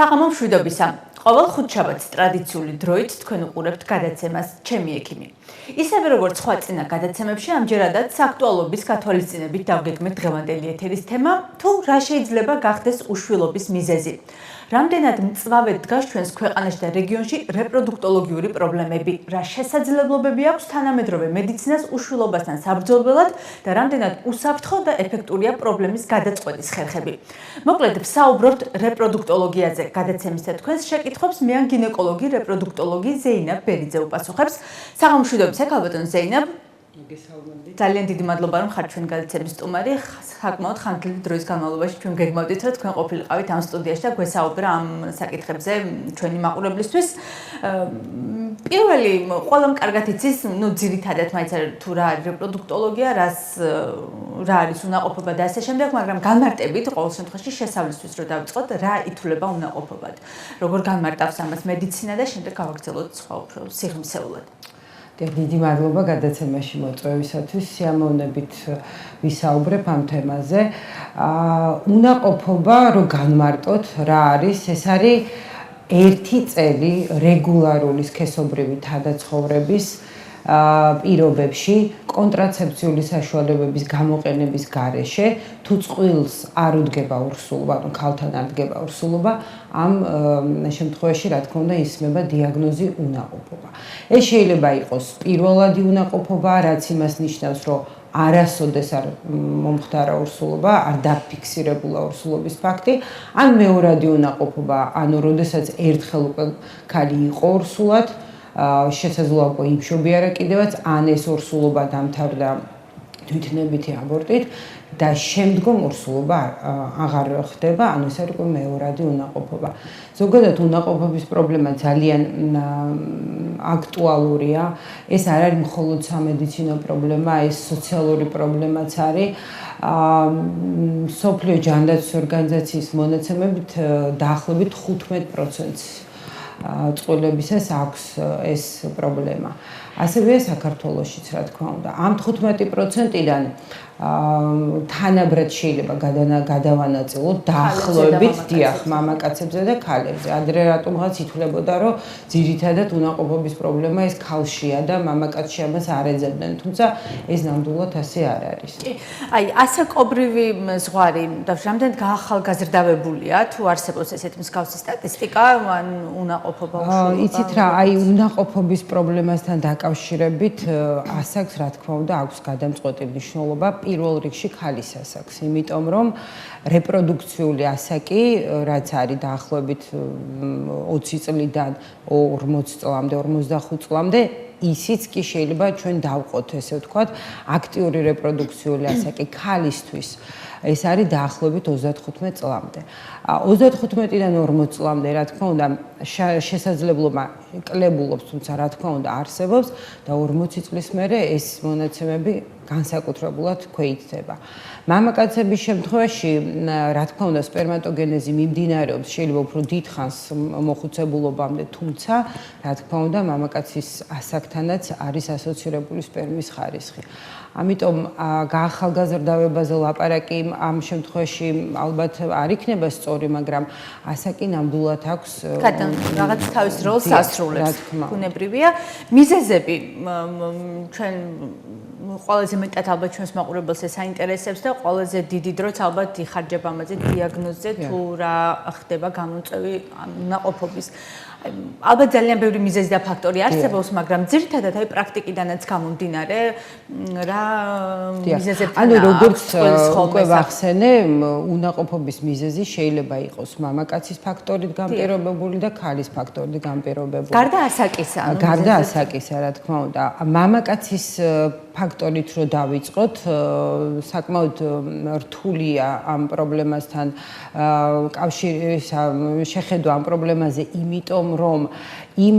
საღამო მშვიდობისა. Ყოველ ხუთშაბათს ტრადიციული დროით თქვენ უყურებთ გადაცემას ჩემი ექიმი. ისევე როგორც სხვა წინა გადაცემებში, ამჯერადაც აქტუალობის გათვალისწინებით დავგეგმეთ დღევანდელი ეთერის თემა, თუ რა შეიძლება გახდეს უშვილობის მიზეზი. Რამდენად მწვავედ დგას ჩვენს ქვეყანაში და რეგიონში რეპროდუქტოლოგიური პრობლემები, რა შესაძლებლობები აქვს თანამედროვე მედიცინას უშვილობასთან საბრძოლველად და რამდენად უსაფრთხო და ეფექტურია პრობლემის გადაწყვეტის ხერხები. Მოკლედ, ვსაუბრობთ რეპროდუქტოლოგიაზე. გადაცემის და თქვენს შეკითხვებს მე ან გინეკოლოგი რეპროდუქტოლოგი ზეინაბ ბერიძე უპასუხებს. საღამო მშვიდობისა, ქალბატონ ზეინაბ. ძალიან დიდი მადლობა, რომ ხართ ჩვენ გადაცემის სტუმარი. საკმაოდ ხანგრძლივი დროის განმავლობაში ჩვენ გეგმავდით, რომ თქვენ ყოფილიყავით ამ სტუდიაში და გვესაუბრა ამ საკითხებზე ჩვენი მაყურებლისთვის. პირველი, ყველამ კარგად იცის, ძირითადად მაინც თუ რა არის რეპროდუქტოლოგია, რა არის უნაყოფობა და ასე შემდეგ, მაგრამ განმარტებით ყოველ შემთხვევაში შესავლისთვის რომ დავიწყოთ, რა ითვლება უნაყოფობად. Როგორ განმარტავს ამას მედიცინა და შემდეგ გავაგრძელოთ სხვა უფრო სიღრმისეულად. დიდი მადლობა გადაცემაში მოწვევისათვის. სიამოვნებით ვისაუბრებ ამ თემაზე. უნაყოფობა რო განმარტოთ, რა არის? ეს არის ერთი წელი რეგულარული სქესობრივი თავდაცხოვრების პირობებში კონტრაცეფციული საშუალებების გამოყენების გარეშე თუ წყვილს არ უდგება ურსულობა, ანუ ქალთან არ დგება ურსულობა, ამ შემთხვევაში რა თქმა უნდა ისმება დიაგნოზი უნაყოფობა. ეს შეიძლება იყოს პირველადი უნაყოფობა, რაც იმას ნიშნავს, რომ არასოდეს არ მომხდარა ურსულობა, არ დაფიქსირებულა ურსულობის ფაქტი, ან მეორადი უნაყოფობა, ანუ როდესაც ერთხელ უკვე ქალი იყო ურსულად, შესაძლოა უკვე იმშობიარა კიდევაც, ან ეს ურსულობა დამთავრდა თვითნებითი აბორტით და შემდგომ ურსულობა აღარ ხდება, ანუ ეს არის უკვე მეორადი უნაყოფობა. ზოგადად უნაყოფობის პრობლემა ძალიან აქტუალურია. ეს არ არის მხოლოდ სამედიცინო პრობლემა, ეს სოციალური პრობლემაც არის. მსოფლიო ჯანდაცვის ორგანიზაციის მონაცემებით დაახლოებით 15%-ს წყვილებისას აქვს ეს პრობლემა. ასევე საქართველოშიც, რა თქმა უნდა. ამ 15%-დან თანაბრად შეიძლება გადავანაწილოთ დაახლოებით დიახ მამაკაცებზე და ქალებზე. ადრე რატომღაც ითვლებოდა, რომ ძირითადად უნაყოფობის პრობლემა ეს ქალშია და მამაკაცში ამას არ ეძებდნენ, თუმცა ეს ნამდვილად ასე არ არის. აი, ასაკობრივი ზღვარი და რამდენად გაახალგაზრდავებულია, თუ არსებობს ესეთი მსგავსი სტატისტიკა, ან უნაყოფობა უშვილობა? იცით რა, აი უნაყოფობის პრობლემასთან დაკავშირებით ასაკს რა თქმა უნდა აქვს გადამწყვეტი მნიშვნელობა. პირველ რიგში ქალის ასაკს, იმიტომ რომ რეპროდუქციული ასაკი, რაც არის დაახლოებით 20 წლიდან 40 წლამდე, 45 წლამდე, ისიც კი შეიძლება ჩვენ დავყოთ, ესე ვთქვათ, აქტიური რეპროდუქციული ასაკი ქალისთვის. ეს არის დაახლოებით 35 წლამდე. 35-დან 40 წლამდე, რა თქმა უნდა, შესაძლებლობა კლებულობს, თუმცა რა თქმა უნდა არსებობს და 40 წლის მერე ეს მონაცემები განსაკუთრებულად ქვეითდება. მამაკაცების შემთხვევაში, რა თქმა უნდა, სპერმატოგენეზი მიმდინარეობს შეიძლება უფრო დიდხანს მოხუცებულობამდე, თუმცა, რა თქმა უნდა, მამაკაცის ასაკთანაც არის ასოცირებული სპერმის ხარისხი. ამიტომ გაახალგაზრდავებაზე ლაპარაკი ამ შემთხვევაში ალბათ არ იქნება სწორი, მაგრამ ასაკი ნამდვილად აქვს რაღაც თავის როლს ასრულებს. ბუნებრივია. მიზეზები ჩვენ ყველაზე მეტად ალბათ ჩვენს მაყურებელს ეს აინტერესებს და ყველაზე დიდი დროც ალბათ იხარჯება ამაზე დიაგნოზზე, თუ რა ხდება გამომწვევი უნაყოფობის. ალბათ ძალიან ბევრი მიზეზი და ფაქტორი არსებობს, მაგრამ ძირითადად აი პრაქტიკიდანაც გამომდინარე, რა მიზეზებთან ანუ როგორც უკვე ვახსენე, უნაყოფობის მიზეზი შეიძლება იყოს მამაკაცის ფაქტორით განპირობებული და ქალის ფაქტორით განპირობებული. გარდა ასაკისა, გარდა ასაკისა, რა თქმა უნდა, მამაკაცის ფაქტორით რო დავიწყოთ, საკმაოდ რთულია ამ პრობლემასთან კავშირის შეხედვა ამ პრობლემაზე, იმიტომ რომ იმ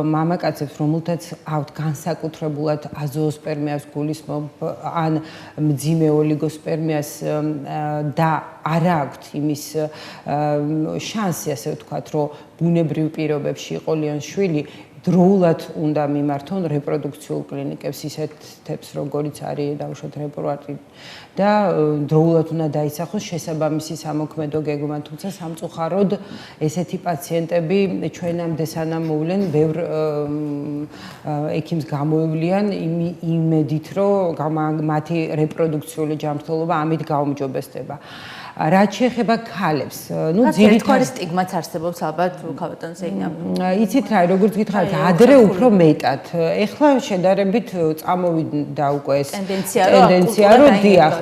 მამაკაცებს, რომელთაც აქვთ განსაკუთრებულად აზოოსპერმიას გულისხმობ ან მძიმე ოლიგოსპერმიას და არ აქვთ იმის შანსი, ასე ვთქვათ, რომ ბუნებრივ პირობებში იყოლიან შვილი, დროულად უნდა მიმართონ რეპროდუქციულ კლინიკებს ისეთებს, როგორიც არის დავუშვათ რეპროვატი და დროულად უნდა დაისახოს შესაბამისი სამოქმედო გეგმა, თუმცა სამწუხაროდ ესეთი პაციენტები ჩვენამდე სანამ მოვლენ, ბევრ ექიმს გამოევლიან იმედით, რომ მათი რეპროდუქციული ჯანმრთელობა ამით გაუმჯობესდება. რაც შეეხება ქალებს, ძირითადი სტიგმაც არსებობს ალბათ ქალბატონ ზეინა. იცით რა, როგორც გითხარით, ადრე უფრო მეტად. ეხლა შედარებით წამოვიდა უკვე ეს ტენდენცია, რომ დიახ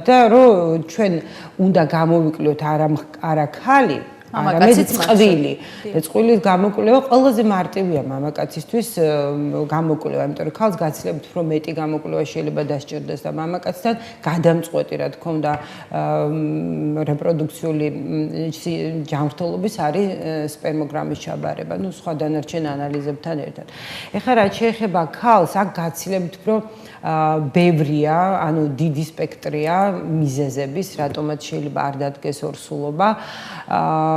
და რომ ჩვენ უნდა გამოვიკლოთ არა ქალი, არამედ წყვილი. და წყვილის გამოკვლევა ყველაზე მარტივია მამაკაცისთვის გამოკვლევა, იმიტომ რომ ქალს გაცილებით უფრო მეტი გამოკვლევა შეიძლება დასჭირდეს და მამაკაცთან გადამწყვეტი, რა თქმა უნდა, რეპროდუქციული ჯანმრთელობის არის სპერმოგრამის ჩაბარება, სხვა დანარჩენ ანალიზებთან ერთად. ეხლა რაც შეეხება ქალს, აქ გაცილებით უფრო ბევრია, ანუ დიდი სპექტრია მიზეზების, რატომაც შეიძლება არ დადგეს ორსულობა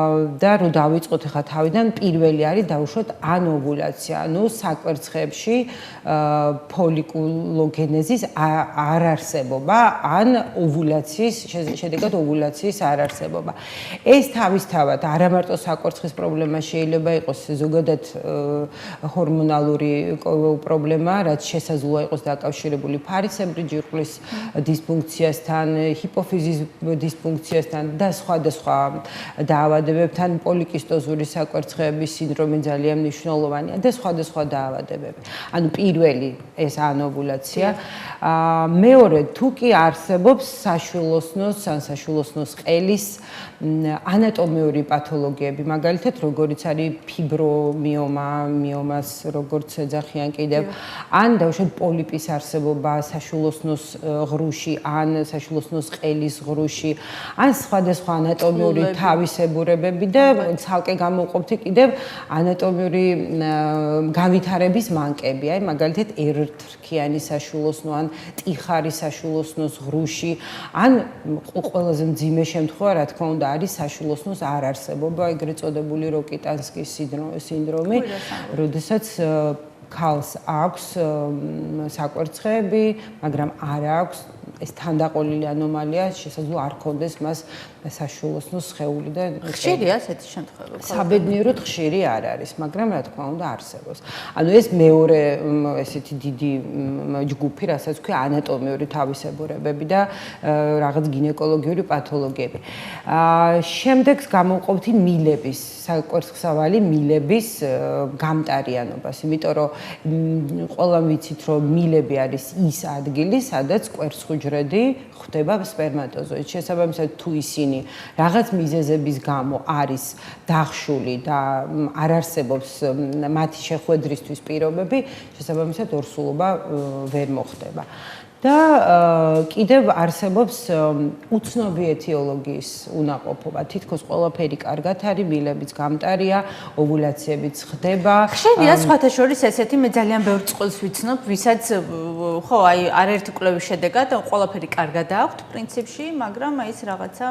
და რომ დავიწყოთ ახლა თავიდან, პირველი არის დავუშვათ ანოვულაცია, ანუ საკვერცხეებში ფოლიკულოგენეზის არარსებობა, ან ოვულაციის შედეგად ოვულაციის არარსებობა. ეს თავისთავად არა მარტო საკვერცხის პრობლემა შეიძლება იყოს, ზოგადად ჰორმონალური პრობლემა, რაც შესაძლოა იყოს დაკავშირებული ფარისებრი ჯირკვლის დისფუნქციასთან, ჰიპოფიზის დისფუნქციასთან და სხვადასხვა დაავადებებთან, პოლიკისტოზური საკვერცხეების სინდრომი ძალიან მნიშვნელოვანია და სხვადასხვა დაავადებები. ანუ პირველი ეს ანოვულაცია. მეორე, თუ კი არსებობს საშვილოსნოს ან საშვილოსნოს ყელის ანატომიური პათოლოგიები, მაგალითად, როგორიც არის ფიბრომიომა, მიომას როგორც ეძახიან კიდევ, ან დავუშვათ პოლიპის არსებობა საშვილოსნოს ღრუში, ან საშვილოსნოს ყელის ღრუში, ან სხვადასხვა ანატომიური თავისებურებები და ცალკე გამოვყოფთი კიდევ ანატომიური განვითარების მანკები, აი მაგალითად ერთრქიანი საშვილოსნო, ან ტიხარი საშვილოსნოს ღრუში, ან ყველაზე მძიმე შემთხვევა, რა თქმა უნდა, არის საშვილოსნოს არარსებობა, ეგრეთ წოდებული როკიტანსკის სინდრომი, როდესაც ქალს აქვს საკვერცხეები, მაგრამ არ აქვს ეს თანდაყოლილი ანომალია, შესაძლოა არ ქონდეს მას საშვილოსნოს სხეული და ხშირია ესეთი შემთხვევა. საბედნიეროდ ხშირი არ არის, მაგრამ რა თქმა უნდა არსებობს. ანუ ეს მეორე ესეთი დიდი ჯგუფი, რასაც ქვია ანატომიური თავისებურებები და რაღაც გინეკოლოგიური პათოლოგიები. შემდეგს გამოვყოფთ მილების, საკვერცხსავალი მილების გამტარიანობას, იმიტომ რომ ყველამ ვიცით, რომ მილები არის ის ადგილი, სადაც კვერცხუჯრედი ხდება სპერმატოზოიდს. შესაბამისად, თუ ისინი რაღაც მიზეზების გამო არის დახშული და არ არსებობს მათი შეხვედრისთვის პირობები, შესაბამისად ორსულობა ვერ მოხდება. და კიდევ არსებობს უცნობი ეთიოლოგიის უნაყოფობა. თითქოს ყველაფერი კარგად არის, მილებიც გამტარია, ოვულაციებიც ხდება. ხშირია სხვათა შორის ესეთი, მე ძალიან ბევრ წყვილს ვიცნობ, ვისაც ხო, აი არაერთი კვლევის შედეგად ყველაფერი კარგად აქვთ პრინციპში, მაგრამ აი ეს რაღაცა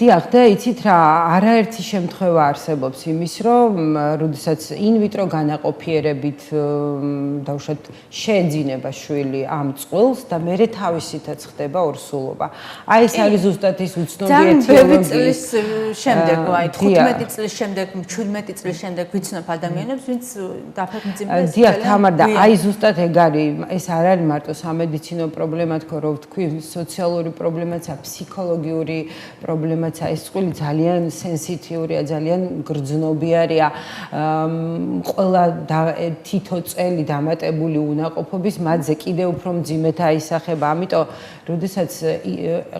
დიახ, და იცით რა, არაერთი შემთხვევა არსებობს იმის, რომ როდესაც ინვიტრო განაყოფიერებით დავუშვათ შეეძინება შვილი ამ წყვილს და მერე თავისითაც ხდება ორსულობა. აი ეს არის ზუსტად ის უცნობი ეთიოლოგია. წლის შემდეგ, აი 15 წლის შემდეგ, 17 წლის შემდეგ ვიცნობ ადამიანებს, ვინც დაფეხმძიმდეს. დიახ, თამარ და აი ზუსტად ეგ არის, ეს არ არის მარტო სამედიცინო პრობლემა, თქო, რომ ვთქვი, სოციალური პრობლემაცაა, ფსიქოლოგიური პრობლემაცაა. ეს წყვილი ძალიან სენსიტიურია, ძალიან გრძნობიარია. ყველა თითო წელი დამატებული უნაყოფობის მათზე კიდევ უფრო მძიმედ აისახება, ამიტომ როდესაც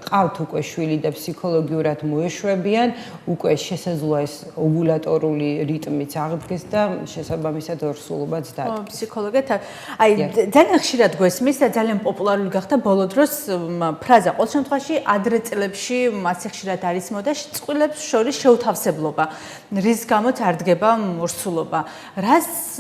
ყავთ უკვე შვილი და ფსიქოლოგიურად მოეშვებიან, უკვე შესაძლოა ეს ოვულატორული რიტმიც აღდგეს და შესაბამისად ორსულობაც დადგეს. ფსიქოლოგეთ, აი ძალიან ხშირად გვესმის და ძალიან პოპულარული გახდა ბოლო დროს ფრაზა, ყოველ შემთხვევაში ადრე წლებში მასე ხშირად არის მოდაში, წყვილებს შორის შეუთავსებლობა, რის გამოც არ დგება ორსულობა. რას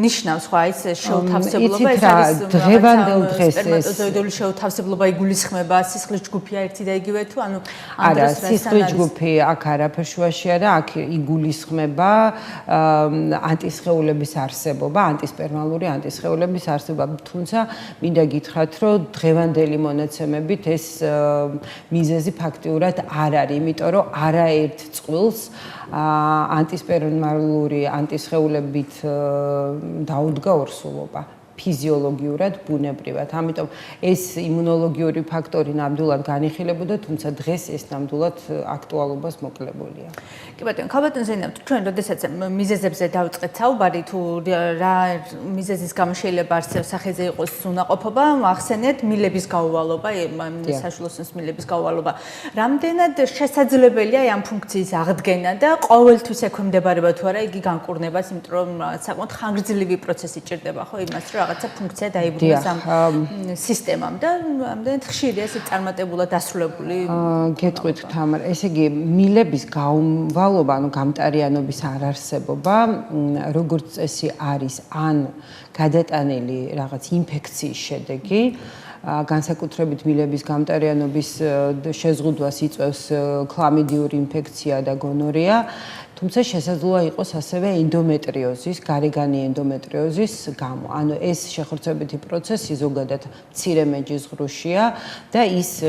ნიშნავს ხო აი ეს შეუთავსებლობა? ეს არის დღევანდელ დღეს სპერმატოზოიდული შეუთავსებლობა იგულისხმება, სისხლის ჯგუფია ერთი და იგივე თუ ანუ არა, სისხლის ჯგუფი აქ არაფერ შუაშია და აქ იგულისხმება ანტისხეულების არსებობა, ანტისპერმალური ანტისხეულების არსებობა, თუმცა მინდა გითხრათ, რომ დღევანდელი მონაცემებით ეს მიზეზი ფაქტიურად არ არის, იმიტომ რომ არაერთ წყვილს ანტისპერმალური ანტისხეულებით დაუდგა ორსულობა. ფიზიოლოგიურად, ბუნებრივად. ამიტომ ეს იმუნოლოგიური ფაქტორი ნამდვილად განიხილებოდა, თუმცა დღეს ეს ნამდვილად აქტუალობას მოკლებულია. კი ბატონო, ქალბატონ ზეინაბ, ჩვენ როდესაც მიზეზებზე დავწყეთ საუბარი, თუ რა მიზეზის გამო შეიძლება არსებობს სახეზე იყოს უნაყოფობა, ახსენეთ მილების გაუვალობა, საშუალოსნოს მილების გაუვალობა. რამდენად შესაძლებელია ამ ფუნქციის აღდგენა და ყოველთვის ექვემდებარება თუ არა იგი განკურნებას, იმიტომ რომ საკმაოდ ხანგრძლივი პროცესი ჭირდება, ხო, იმას რომ რაღაცა ფუნქცია დაიბრუნოს ამ სისტემამ და ამდენად ხშირია ეს წარმატებულად დასრულებული. გეტყვით თამარ, ესე იგი მილების გაუვალობა, ანუ გამტარიანობის არარსებობა, როგორც წესი არის ან გადატანილი რაღაც ინფექციის შედეგი, განსაკუთრებით მილების გამტარიანობის შეზღუდვას იწვევს ქლამიდიური ინფექცია და გონორეა. თუმცა შესაძლოა იყოს ასევე ენდომეტრიოზის, გარეგანი ენდომეტრიოზის გამო. ანუ ეს შეხორცებითი პროცესი ზოგადად მცირე მეჯის ღრუშია და ის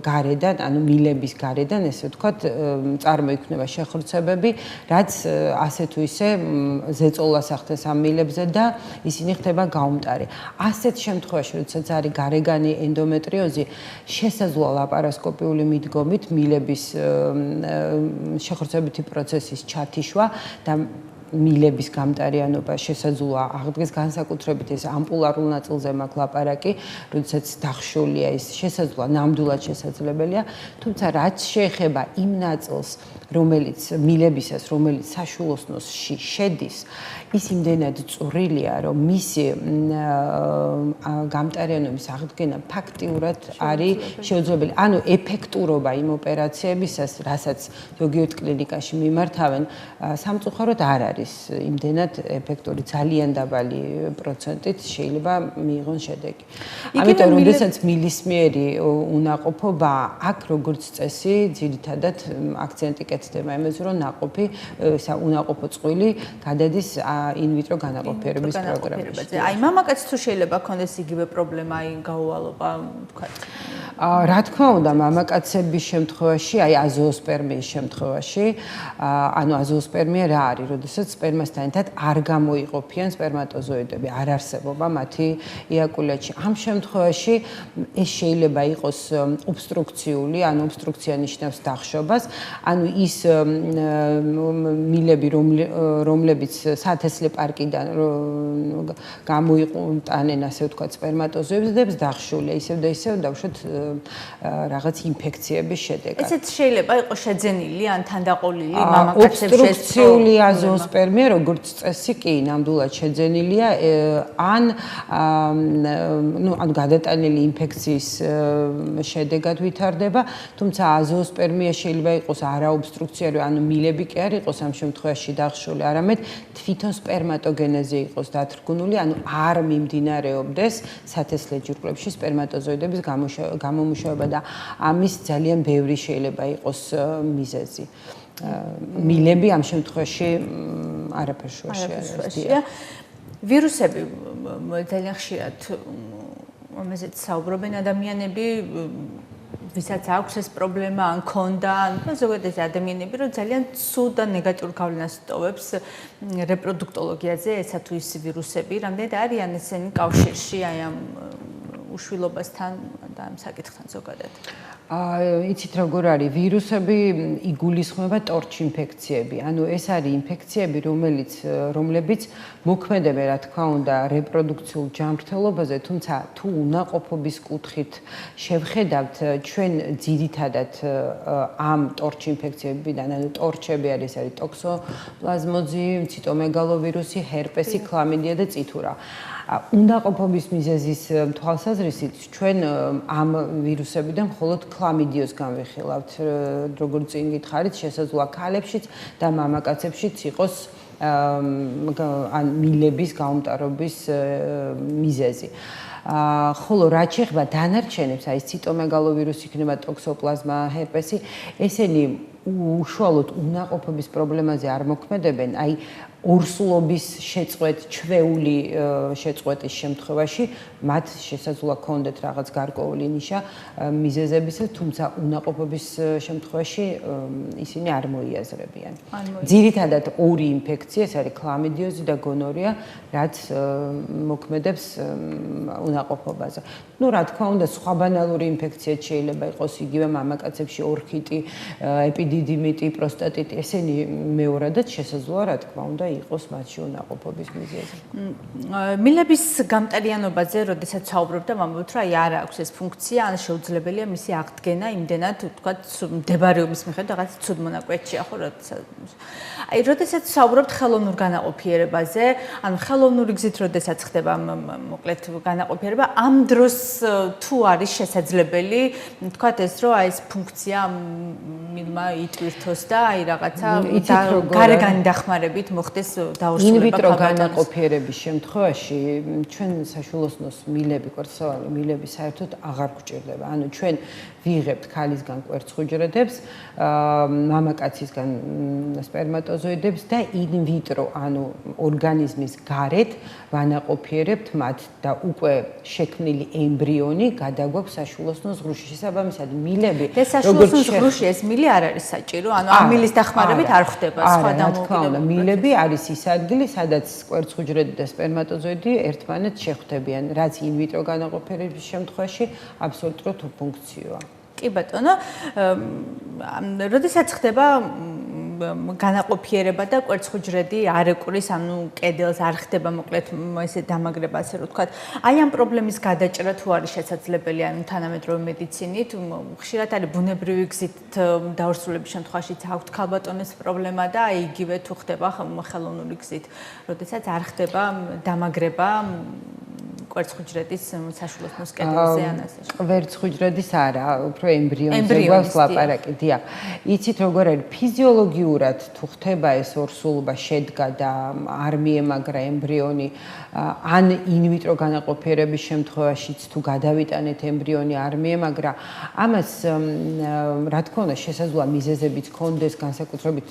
გარედან, ანუ მილების გარედან, ესე ვთქვათ, წარმოიქმნება შეხორცებები, რაც ასე თუ ისე ზეწოლას ახდენს ამ მილებზე და ისინი ხდება გაუმტარი. ასეთ შემთხვევაში, როდესაც არის გარეგანი ენდომეტრიოზი, შესაძლოა ლაპარასკოპიული მიდგომით მილების შეხორცებითი პროცესის ჩათიშვა და მილების გამტარიანობა შესაძლოა აღდგეს განსაკუთრებით ეს ამპულარულ ნაწილზე მაქვს ლაპარაკი, როდესაც დახშულია ის შესაძლოა ნამდვილად შესაძლებელია, თუმცა რაც შეეხება იმ ნაწილს, რომელიც მილებისას, რომელიც საშუალოსნოსში შედის, ის იმდენად წვრილია, რომ მისი გამტარიანობის აღდგენა ფაქტიურად არის შეუძლებელი. ანუ ეფექტურობა იმ ოპერაციებისას, რასაც ზოგიერთ კლინიკაში მიმართავენ, სამწუხაროდ არ არის იმდენად ეფექტური, ძალიან დაბალი პროცენტით შეიძლება მიიღონ შედეგი. ამიტომ როდესაც მილისმიერი უნაყოფობა, აქ როგორც წესი, ძირითადად აქცენტი კეთდება იმაზე, რომ ნაყოფი, უნაყოფო წყვილი გადადის ინვიტრო განაყოფიერების პროგრამაში. აი მამაკაცს თუ შეიძლება ქონდეს იგივე პრობლემა, აი გაუვალობა, ვთქვათ. რა თქმა უნდა, მამაკაცების შემთხვევაში, აი აზოოსპერმიის შემთხვევაში, ანუ აზოოსპერმია რა არის, როდესაც სპერმასთან ერთად არ გამოიყოფიან სპერმატოზოიდები, არ არსებობა მათი იაკულეთში. ამ შემთხვევაში ეს შეიძლება იყოს ობსტრუქციული, ანუ ობსტრუქცია ნიშნავს დახშობას, ანუ ის მილები, რომლებიც სათესლე პარკიდან გამოიყუტანენ, ასე ვთქვათ, სპერმატოზოიდებს დახშულია, ისევ და ისევ დავუშვათ რაღაც ინფექციების შედეგად. ესეც შეიძლება იყოს შეძენილი ან თანდაყოლილი მამაკაცებში ობსტრუქციული აზოოსპერმია, როგორც წესი, კი, ნამდვილად შეძენილია, ან გადატანილი ინფექციის შედეგად ვითარდება, თუმცა აზოოსპერმია შეიძლება იყოს არაობსტრუქციური, ანუ მილები კი არ იყოს ამ შემთხვევაში დახშული, არამედ თვითონ სპერმატოგენეზე იყოს დათრგუნული, ანუ არ მიმდინარეობდეს სათესლე ჯირკვლებში სპერმატოზოიდების გამომუშავება და ამის ძალიან ბევრი შეიძლება იყოს მიზეზი. მილები ამ შემთხვევაში არაფერ შუაში არ არის. ვირუსები ძალიან ხშირად ამაზეც საუბრობენ ადამიანები, ვისაც აქვს ეს პრობლემა, ან ქონდა, ან ზოგადად ადამიანები, რომ ძალიან ცუდ და ნეგატიურ გავლენას ტოვებს რეპროდუქტოლოგიაზე ესა თუ ის ვირუსები, რამდენად არიან ესენი კავშირში აი ამ უშვილობასთან და ამ საკითხთან ზოგადად. იცით როგორ არის, ვირუსები იგულისხმება ტორჩ ინფექციები. ანუ ეს არის ინფექციები, რომლებიც მოქმედებენ, რა თქმა უნდა, რეპროდუქციულ ჯანმრთელობაზე, თუმცა თუ უნაყოფობის კუთხით შევხედავთ, ჩვენ ძირითადად ამ ტორჩ ინფექციებიდან, ანუ ტორჩები არის ტოქსოპლაზმოზი, ციტომეგალოვირუსი, ჰერპესი, ქლამიდია და წითურა. უნაყოფობის მიზეზის თვალსაზრისით ჩვენ ამ ვირუსებიდან მხოლოდ ქლამიდიოს განვიხილავთ, როგორც წინ გითხარით, შესაძლოა ქალებშიც და მამაკაცებშიც იყოს ან მილების გაუმტარობის მიზეზი. ხოლო რაც შეეხება დანარჩენებს, აი ციტომეგალოვირუსი იქნება, ტოქსოპლაზმა, ჰერპესი, ესენი უშუალოდ უნაყოფობის პრობლემაზე არ მოქმედებენ, აი ორსულობის შეწყვეტ, ჩვეული შეწყვეტის შემთხვევაში მათ შესაძლოა კონდეთ რაღაც გარკვეული ნიშა მიზეზებისა, თუმცა უნაყოფობის შემთხვევაში ისინი არ მოიაზრებიან. ძირითადად ორი ინფექცია, ეს არის ქლამიდიოზი და გონორია, რაც მოქმედებს უნაყოფობაზე. ну, რა თქმა უნდა, სხვა ბანალური ინფექციაც შეიძლება იყოს იგივე მამაკაცებში ორქიტი, ეპიდიდიმიტი, პროსტატიტი, ესენი მეორადაც შესაძლოა, რა თქმა უნდა, იყოს მათში უნაყოფობის მიზეზი. მილების გამტარიანობაზე, როდესაც საუბრობდა, ვამბობთ, რომ აი არ აქვს ეს ფუნქცია, ან შეუძლებელია მისი აღდგენა იმდენად, თქვა, მდებარეობის მიხედვით რაღაც ცუდ მონაკვეთშია, ხო, როდესაც საუბრობთ ხელოვნურ განაყოფიერებაზე, ან ხელოვნური გზით როდესაც ხდება მოკლედ განაყოფიერება, ამ დროს თუ არის შესაძლებელი, თქვა ეს, რომ აი ეს ფუნქცია მილმა იტვირთოს და აი რაღაცა გარეგანი დახმარებით მოხდეს დაურსულება ინვიტრო განაყოფიერების შემთხვევაში ჩვენ საშუალოსნოს მილები, კვერცხსავალი მილები საერთოდ აღარ გვჭირდება. ანუ ჩვენ ვიღებთ ქალისგან კვერცხუჯრედებს, მამაკაცისგან სპერმატოზოიდებს და ინვიტრო, ანუ ორგანიზმის გარეთ ვანაყოფიერებთ მათ და უკვე შექმნილი ემბრიონი გადაგვაქვს საშუალოსნოს ღრუში. შესაბამისად, მილები საშუალოსნოს ღრუში ეს მილი არ არის საჭირო, ანუ ამ მილის დახმარებით არ ხდება სხვა დამოუკიდებლობა. მილები არის ის ადგილი, სადაც კვერცხუჯრედი და სპერმატოზოიდი ერთმანეთს შეხვდებიან, რაც ინვიტრო განაყოფიერების შემთხვევაში აბსოლუტურად უფუნქციოა. კი ბატონო, როდესაც ხდება განაყოფიერება და კვერცხუჯრედი არ ეკვრის, ანუ კედელს არ ხდება მოკლედ ესე დამაგრება, ასე რომ ვთქვათ. აი ამ პრობლემის გადაჭრა თუ არის შესაძლებელი, ანუ თანამედროვე მედიცინით, ხშირად არის ბუნებრივი გზით დაურსულების შემთხვევაშიც აქვთ ქალბატონებს პრობლემა და აი იგივე თუ ხდება ხელოვნური გზით, როდესაც არ ხდება დამაგრება კვერცხუჯრედის საშუალოსნოს კედელზე ან ასე. კვერცხუჯრედის არა, უფრო ემბრიონზე გვაქვს ლაპარაკი, დიახ. იცით როგორ არის ფიზიოლოგიურად თუ ხდება ეს ორსულობა შედგა და არ მიემაგრა ემბრიონი, ან ინვიტრო განაყოფიერების შემთხვევაშიც თუ გადავიტანეთ ემბრიონი არ მიემაგრა, ამას რა თქმა უნდა შესაძლოა მიზეზებიც კონდეს, განსაკუთრებით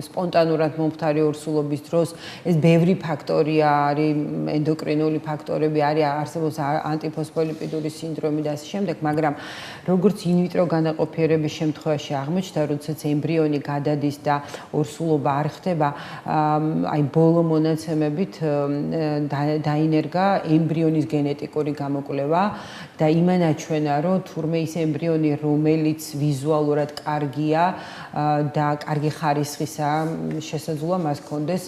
სპონტანურად მომხდარი ორსულობის დროს, ეს ბევრი ფაქტორია არის, ენდოკრინული ფაქტორები არის, არსებობს ანტიფოსფოლიპიდური სინდრომი და ასე შემდეგ, მაგრამ როგორც ინვიტრო განაყოფიერების შემთხვევაში აღმოჩნდა, როდესაც ემბრიონი გადადის და ორსულობა არ ხდება, აი ბოლო მონაცემებით დაინერგა ემბრიონის გენეტიკური გამოკვლევა და იმენაჩვენა, რომ თურმე ის ემბრიონი, რომელიც ვიზუალურად კარგია და კარგი ხარისხისაა, შესაძლოა მას ჰქონდეს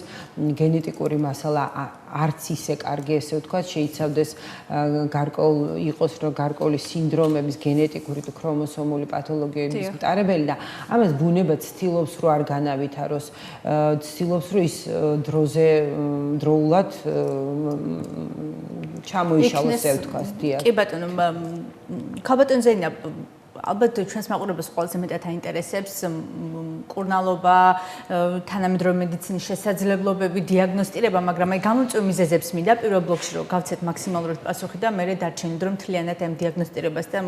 გენეტიკური მასალა არც ისე კარგი, ესე ვთქვათ, შეიცავდეს იყოს გარკვეული სინდრომების გენეტიკური თუ ქრომოსომული პათოლოგიების მტარებელი და ამას ბუნება ცდილობს, რომ არ განავითაროს, ცდილობს, რომ ის დროულად ჩამოიშალოს, ესე ვთქვათ, დიახ. კი ბატონო, ქალბატონ ზეინა, ალბათ ჩვენს მაყურებელს ყველაზე მეტად აინტერესებს მკურნალობა, თანამედროვე მედიცინის შესაძლებლობები, დიაგნოსტირება, მაგრამ აი გამომწვევ მიზეზებს მინდა პირველ ბლოკში რომ გავცეთ მაქსიმალურად პასუხი და მერე დარჩენილ რომ მთლიანად ამ დიაგნოსტირებას და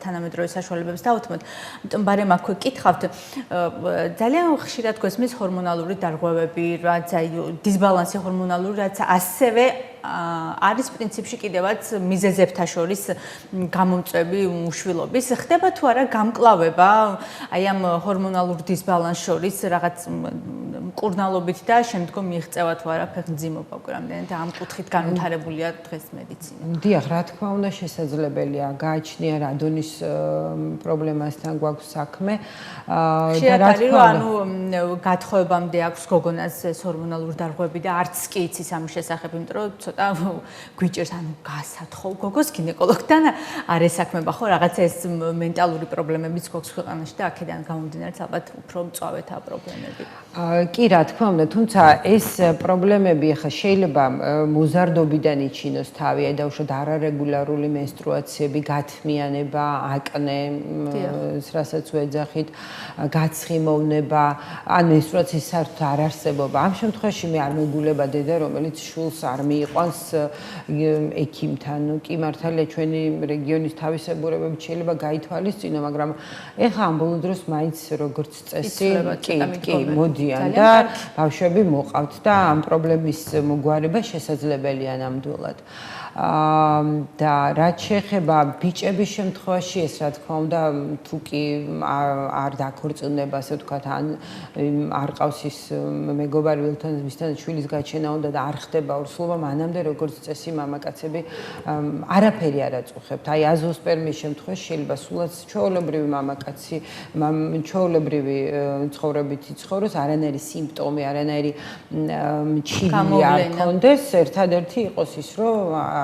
თანამედროვე საშუალებებს დავუთმოთ. ამიტომ ბარემ აქვე კითხავთ, ძალიან ხშირად გვესმის ჰორმონალური დარღვევები, რაც აი დისბალანსი ჰორმონალური, რაც ასევე არის პრინციპში კიდევაც მიზეზებთან შორის გამომწვევი უშვილობის. ხდება თუ არა გამკლავება აი ამ ჰორმონალურ დისბალანსს შორის რაღაც მკურნალობით და შემდგომ მიიღწევა თუ არა ფეხმძიმობა გვამდენად ამ კუთხით განვითარებულია დღეს მედიცინა. დიახ, რა თქმა უნდა შესაძლებელია გააჩნია რადონის პრობლემასთან გვაქვს საქმე. და რა თქმა უნდა, ანუ გათხოვებამდე აქვს გოგონას ეს ჰორმონალური დარღვევები და არც კი იცის ამის შესახებ, იმიტომ რომ ცოტა გვიჭერს, ანუ გასათხოვ გოგოს გინეკოლოგთან არ ესაქმება ხო რაღაცა ეს მენტალური პრობლემებიც გვაქვს ქვეყანაში და აქედან გამომდინარე ალბათ უფრო მწვავეთა პრობლემები. კი, რა თქმა უნდა, თუმცა ეს პრობლემები ახლა შეიძლება მოზარდობიდან იჩინოს თავი, აი დაუშვათ არარეგულარული მენსტრუაციები, გათმიანება, აკნე, რასაც ვეძახით, გაცხიმოვნება, ან მენსტრუაციის საერთოდ არარსებობა. ამ შემთხვევაში მე არ მეგულება დედა, რომელიც შულს არ მიიყვანს ექიმთან. კი მართალია ჩვენი რეგიონის თავისებურებებით შეიძლება გაითვალისწინო, მაგრამ ეხლა ამ ბოლო დროს მაინც როგორც წესი კი მოდიან და ბავშვები მოყავთ და ამ პრობლემის მოგვარება შესაძლებელია ნამდვილად. და რაც შეეხება ბიჭების შემთხვევაში ეს რა თქმა უნდა თუ კი არ დაქორწინება ასე ვთქვათ ან არ ყავს ის მეგობარი ვილთან შვილის გაჩენა უნდა და არ ხდება ორსულობა მანამდე როგორც წესი მამაკაცები არაფერი არ აწუხებთ. აი აზოსპერმის შემთხვევაში შეიძლება სულაც ჩვეულებრივი მამაკაცი ჩვეულებრივი ცხოვრებით იცხოვროს, არანაირი სიმპტომი, არანაირი მჩივილი არ ქონდეს, ერთადერთი იყოს ის რომ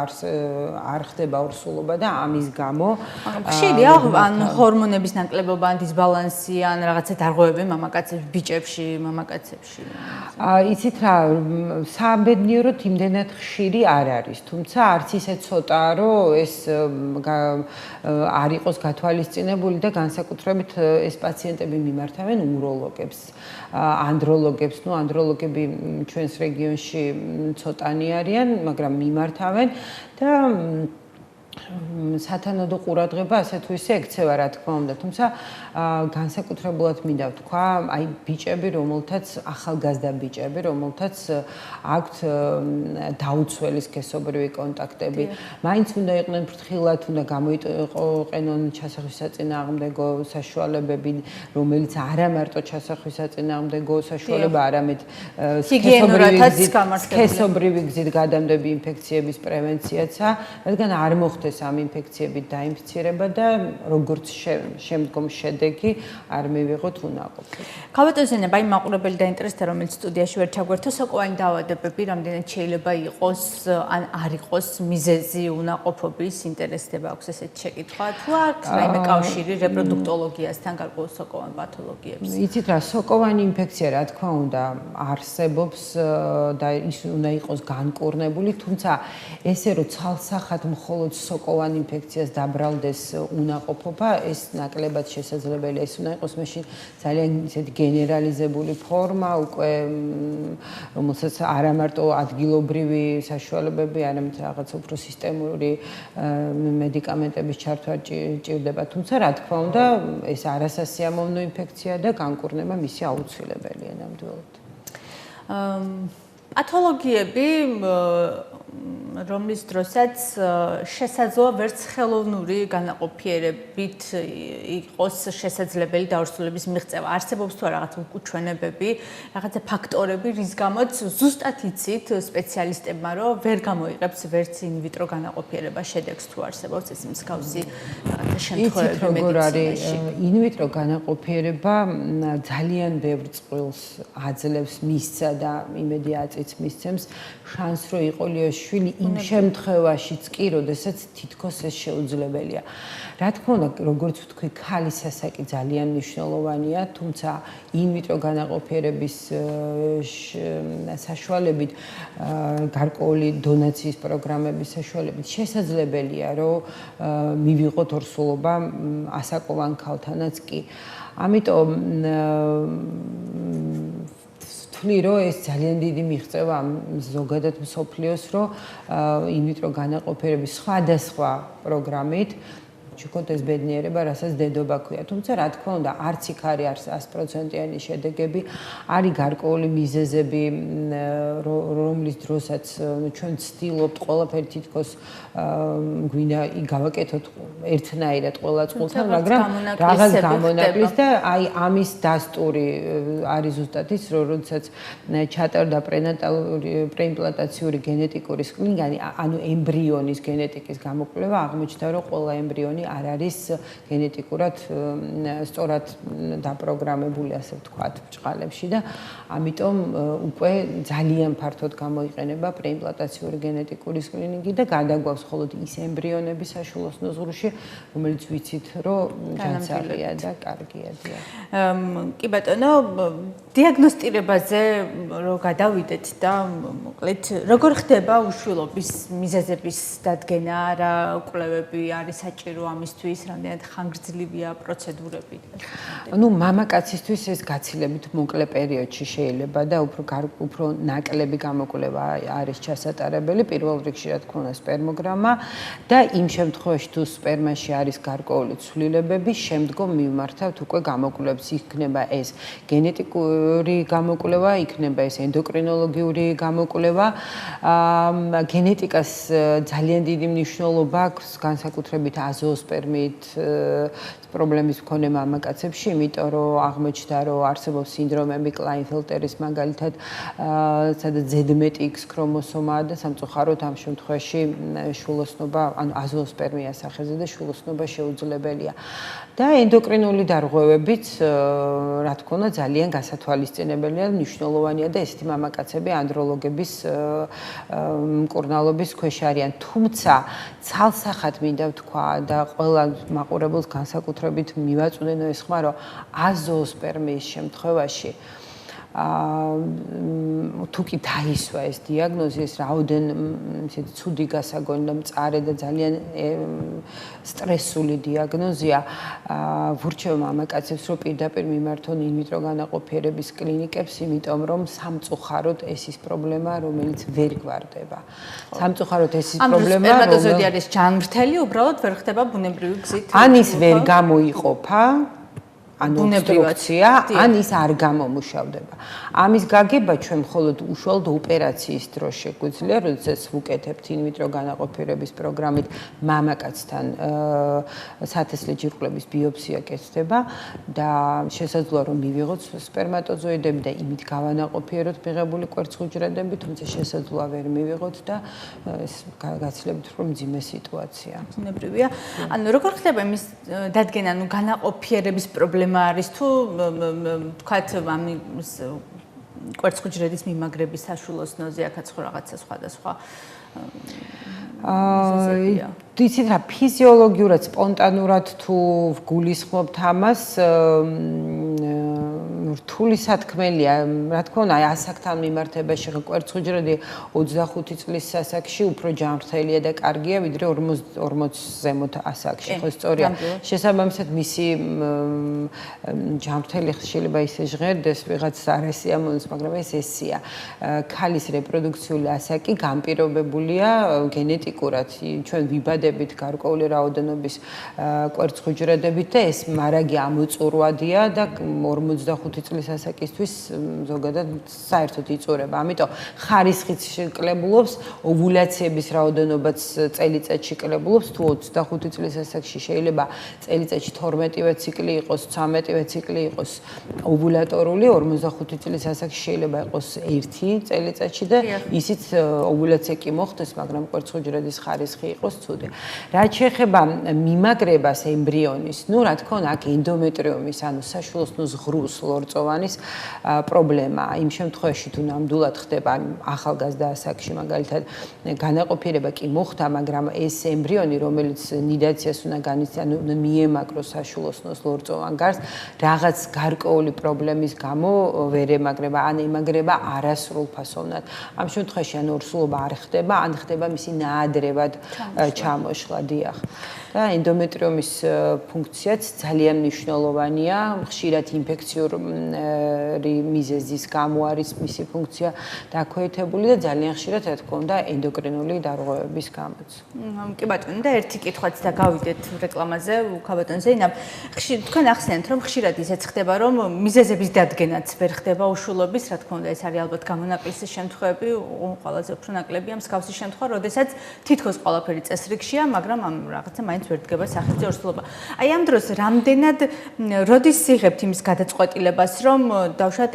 არ ხდება ორსულობა და ამის გამო ხშირია ან ჰორმონების ნაკლებობა, ან დისბალანსი, ან რაღაცა დარღვევები მამაკაცებში, ბიჭებში, მამაკაცებში. იცით რა, საბედნიეროდ იმდენად ხშირი არ არის, თუმცა არც ისე ცოტაა, რომ ეს არ იყოს გათვალისწინებული და განსაკუთრებით ეს პაციენტები მიმართავენ უროლოგებს, ანდროლოგებს, ანდროლოგები ჩვენს რეგიონში ცოტანი არიან, მაგრამ მიმართავენ და სათანადო ყურადღება ასე თუ ისე ექცევა რა თქმა უნდა, თუმცა განსაკუთრებულად მინდა ვთქვა, აი ბიჭები, რომელთაც ახალგაზრდა ბიჭები, რომელთაც აქვთ დაუცველი სქესობრივი კონტაქტები, მაინც უნდა იყვნენ ფრთხილად, უნდა გამოიყენონ ჩასახვის საწინააღმდეგო საშუალებები, რომელიც არა მარტო ჩასახვის საწინააღმდეგო საშუალება, არამედ სქესობრივი გზით გადამდები ინფექციების პრევენციაცაა, რადგან არ მოხდეს ამ ინფექციებით დაინფიცირება და როგორც შემდგომ შედეგი არ მივიღოთ უნაყოფი. ქავატოზენება იმ მაყურებელი დაინტერესდა, რომელიც სტუდიაში ვერ ჩაგვერთო, სოკოვანი დაავადებები რამდენად შეიძლება იყოს ან არ იყოს მიზეზი უნაყოფობის, ინტერესდება აქვს ესეთი შეკითხვა, თუ აქვს რაიმე კავშირი რეპროდუქტოლოგიასთან გარკვეულ სოკოვან პათოლოგიებს? იცით რა, სოკოვანი ინფექცია რა თქმა უნდა არსებობს და ის უნდა იყოს განკურნებული, თუმცა ესე რომ ცალსახად მხოლოდ სოკოვან ინფექციას დაბრალდეს უნაყოფობა, ეს ნაკლებად შესაძლებელია. ეს უნდა იყოს მაშინ ძალიან ისეთი გენერალიზებული ფორმა, უკვე რომელსაც არა მარტო ადგილობრივი საშუალებები, არამედ რაღაც უფრო სისტემური მედიკამენტების ჩართვა ჭირდება. თუმცა რა თქმა უნდა, ეს არასასიამოვნო ინფექცია და განკურნება მისი აუცილებელია ნამდვილად. პათოლოგიები რომლის დროსაც შესაძლოა ვერც ხელოვნური განაყოფიერებით იყოს შესაძლებელი დაორსულების მიღწევა. არსებობს თუ რაღაც უკუჩვენებები, რაღაცა ფაქტორები, რის გამოც ზუსტად იცით სპეციალისტებმა, რომ ვერ გამოიღებს ვერც ინვიტრო განაყოფიერება შედეგს თუ არსებობს ეს მსგავსი რაღაცა შემთხვევები მედიცინაში. ინვიტრო განაყოფიერება ძალიან ბევრ წყვილს აძლევს, მისცა და იმედი აწიც მისცემს შანს, რომ იყოლიოს შვილი იმ შემთხვევაშიც კი, როდესაც თითქოს ეს შეუძლებელია. რა თქმა უნდა, როგორც ვთქვი, ქალის ასაკი ძალიან მნიშვნელოვანია, თუმცა ინვიტრო განაყოფიერების საშუალებით, გარკვეული დონაციის პროგრამების საშუალებით შესაძლებელია, რომ მივიღოთ ორსულობა ასაკოვან ქალთანაც კი. ამიტომ რომ ეს ძალიან დიდი მიღწევა ზოგადად მსოფლიოს, რომ ინვიტრო განაყოფიერების სხვადასხვა პროგრამით ჩიქოთ ეს ბედნიერება, რასაც დედობა ქვია. თუმცა რა თქმა უნდა, არც იქ არის 100%-იანი შედეგები, არის გარკვეული მიზეზები, რომლის დროსაც ჩვენ ვცდილობთ ყველაფერი თითქოს გვინდა გავაკეთოთ ერთნაირად ყველა წყვილთან, მაგრამ რაღაც გამონაკლის და აი ამის დასტური არის ზუსტად ის, რომ როდესაც ჩატარდა პრეიმპლანტაციური გენეტიკური სკრინინგი, ანუ ემბრიონის გენეტიკის გამოკვლევა, აღმოჩნდა, რომ ყველა ემბრიონი ორგანიზმი არ არის გენეტიკურად სწორად დაპროგრამებული, ასე ვთქვათ, ბჭყალებში და ამიტომ უკვე ძალიან ფართოდ გამოიყენება პრეიმპლანტაციური გენეტიკური სკრინინგი და გადაგვაქვს მხოლოდ ის ემბრიონები საშუალო ზღურში, რომელიც ვიცით, რომ ჯანსაღია და კარგია. კი ბატონო, დიაგნოსტირებაზე რო გადავიდეთ და მოკლედ როგორ ხდება უშვილობის მიზეზების დადგენა, რა კვლევები არის საჭირო ამისთვის, რამდენად ხანგრძლივია პროცედურები? ნუ მამაკაცისთვის ეს გაცილებით მოკლე პერიოდში შეიძლება და უფრო ნაკლები გამოკვლევა არის ჩასატარებელი, პირველ რიგში რა თქმა უნდა სპერმოგრამა და იმ შემთხვევაში თუ სპერმაში არის გარკვეული ცვლილებები, შემდგომ მივმართავთ უკვე გამოკვლევებს, იქნება ეს გენეტიკური გამოკვლევა, იქნება ეს ენდოკრინოლოგიური გამოკვლევა. გენეტიკას ძალიან დიდი მნიშვნელობა აქვს, განსაკუთრებით აზოოსპერმით პრობლემის მქონე მამაკაცებში, იმიტომ რომ აღმოჩნდა, რომ არსებობს სინდრომები კლაინფელტერის მაგალითად, სადაც Z-X ქრომოსომაა და სამწუხაროდ ამ შემთხვევაში შვილოსნობა, ანუ აზოოსპერმია სახეზე და შვილოსნობა შეუძლებელია. და ენდოკრინული დარღვევებიც, რა თქმა უნდა, ძალიან გასათვალისწინებელია, მნიშვნელოვანია და ესეთი მამაკაცები ანდროლოგების მკურნალობის ქვეშ არიან. თუმცა ცალსახად მინდა ვთქვა და ყველა მაყურებელს განსაკუთრებით მივაწვდენო ეს ხმა, რომ აზოოსპერმიის შემთხვევაში თუ კი დაისვა ეს დიაგნოზი, ეს რაოდენ ისეთი ცუდი გასაგონი და მწარე და ძალიან სტრესული დიაგნოზია, ვურჩევ მამაკაცებს, რომ პირდაპირ მიმართონ ინვიტრო განაყოფიერების კლინიკებს, იმიტომ რომ სამწუხაროდ ეს ის პრობლემა, რომელიც ვერ გვარდება. სამწუხაროდ ეს ის პრობლემა, სპერმატოზოიდი არის ჯანმრთელი, უბრალოდ ვერ ხდება ბუნებრივი გზით. ან ის ვერ გამოიყოფა, ანუ ობსტრუქცია, ან ის არ გამომუშავდება. ამის გაგება ჩვენ მხოლოდ უშუალოდ ოპერაციის დროს შეგვიძლია, როდესაც ვუკეთებთ ინვიტრო განაყოფიერების პროგრამით მამაკაცთან სათესლე ჯირკვლების ბიოფსია კეთდება და შესაძლოა რომ მივიღოთ სპერმატოზოიდები და იმით გავანაყოფიეროთ მიღებული კვერცხუჯრედები, თუმცა შესაძლოა ვერ მივიღოთ და ეს გაცილებით უფრო მძიმე სიტუაცია. ბუნებრივია. ანუ როგორ ხდება იმის დადგენა, ანუ განაყოფიერების პრობლემა არის თუ თქვათ ამის კვერცხუჯრედის მიმაგრების საშუალოსნოზე აქაც ხო რაღაცა სხვადასხვა იცით რა, ფიზიოლოგიურად, სპონტანურად თუ ვგულისხმობთ ამას, რთული სათქმელია, რა თქმა უნდა, ასაკთან მიმართებაში კვერცხუჯრედი 25 წლის ასაკში უფრო ჯანმრთელია და კარგია, ვიდრე 40 ზემოთ ასაკში, ხო სწორია. შესაბამისად, მისი ჯანმრთელი შეიძლება ისე ჟღერდეს, ვიღაც არ ესიამონს, მაგრამ ეს ესია. ქალის რეპროდუქციული ასაკი განპირობებულია გენეტიკურად. ჩვენ ვიბადებით გარკვეული რაოდენობის კვერცხუჯრედებით და ეს მარაგი ამოწურვადია და 45 წლის ასაკისთვის ზოგადად საერთოდ იწურება. ამიტომ ხარისხიც კლებულობს, ოვულაციების რაოდენობაც წელიწადში კლებულობს, თუ 25 წლის ასაკში შეიძლება წელიწადში 12-ვე ციკლი იყოს, 13-ვე ციკლი იყოს ოვულატორული, 45 წლის ასაკში შეიძლება იყოს 1 წელიწადში და ისიც ოვულაცია კი მოხდეს, მაგრამ კვერცხუჯრედის ხარისხი იყოს ცუდი. რაც შეეხება მიმაგრებას ემბრიონის, ნუ რა თქმა უნდა, აქ ენდომეტრიუმის, ანუ საშუალო ზღურის ლორწოვანის პრობლემა. იმ შემთხვევაში თუ ნამდვილად ხდება ახალგაზრდა ასაკში, მაგალითად, განაყოფიერება კი მოხდა, მაგრამ ეს ემბრიონი, რომელიც ნიდაციას უნდა განიცდოს, ანუ უნდა მიემაგროს საშუალო ლორწოვან გარს, რაღაც გარკვეული პრობლემის გამო ვერ ემაგრება, ან ემაგრება არასრულ ფასოვნად. ამ შემთხვევაში ან ორსულობა არ ხდება, ან ხდება მისი ნაადრევად ჩამოშლა, დიახ. და ენდომეტრიუმის ფუნქციაც ძალიან მნიშვნელოვანია, ხშირად ინფექციური მიზეზის გამო არის მისი ფუნქცია დაქვეითებული და ძალიან ხშირად, რა თქმა უნდა, ენდოკრინული დარღვევების გამოც. კი ბატონო, და ერთი კითხვაც და გავიდეთ რეკლამაზე, ბატონო ზეინაბ. თქვენ ახსენეთ, რომ ხშირად ისეც ხდება, რომ მიზეზების დადგენაც ვერ ხდება უშვილობის, რა თქმა უნდა, ეს არის ალბათ გამონაკლისის შემთხვევები, ყველაზე უფრო ნაკლებია მსგავსი შემთხვევა, როდესაც თითქოს ყველაფერი წესრიგშია, მაგრამ ამ რაღაცა მაინც ვერ დგება სახელი ორსულობა. აი ამ დროს რამდენად როდის იღებთ იმის გადაწყვეტილებას, რომ დავშათ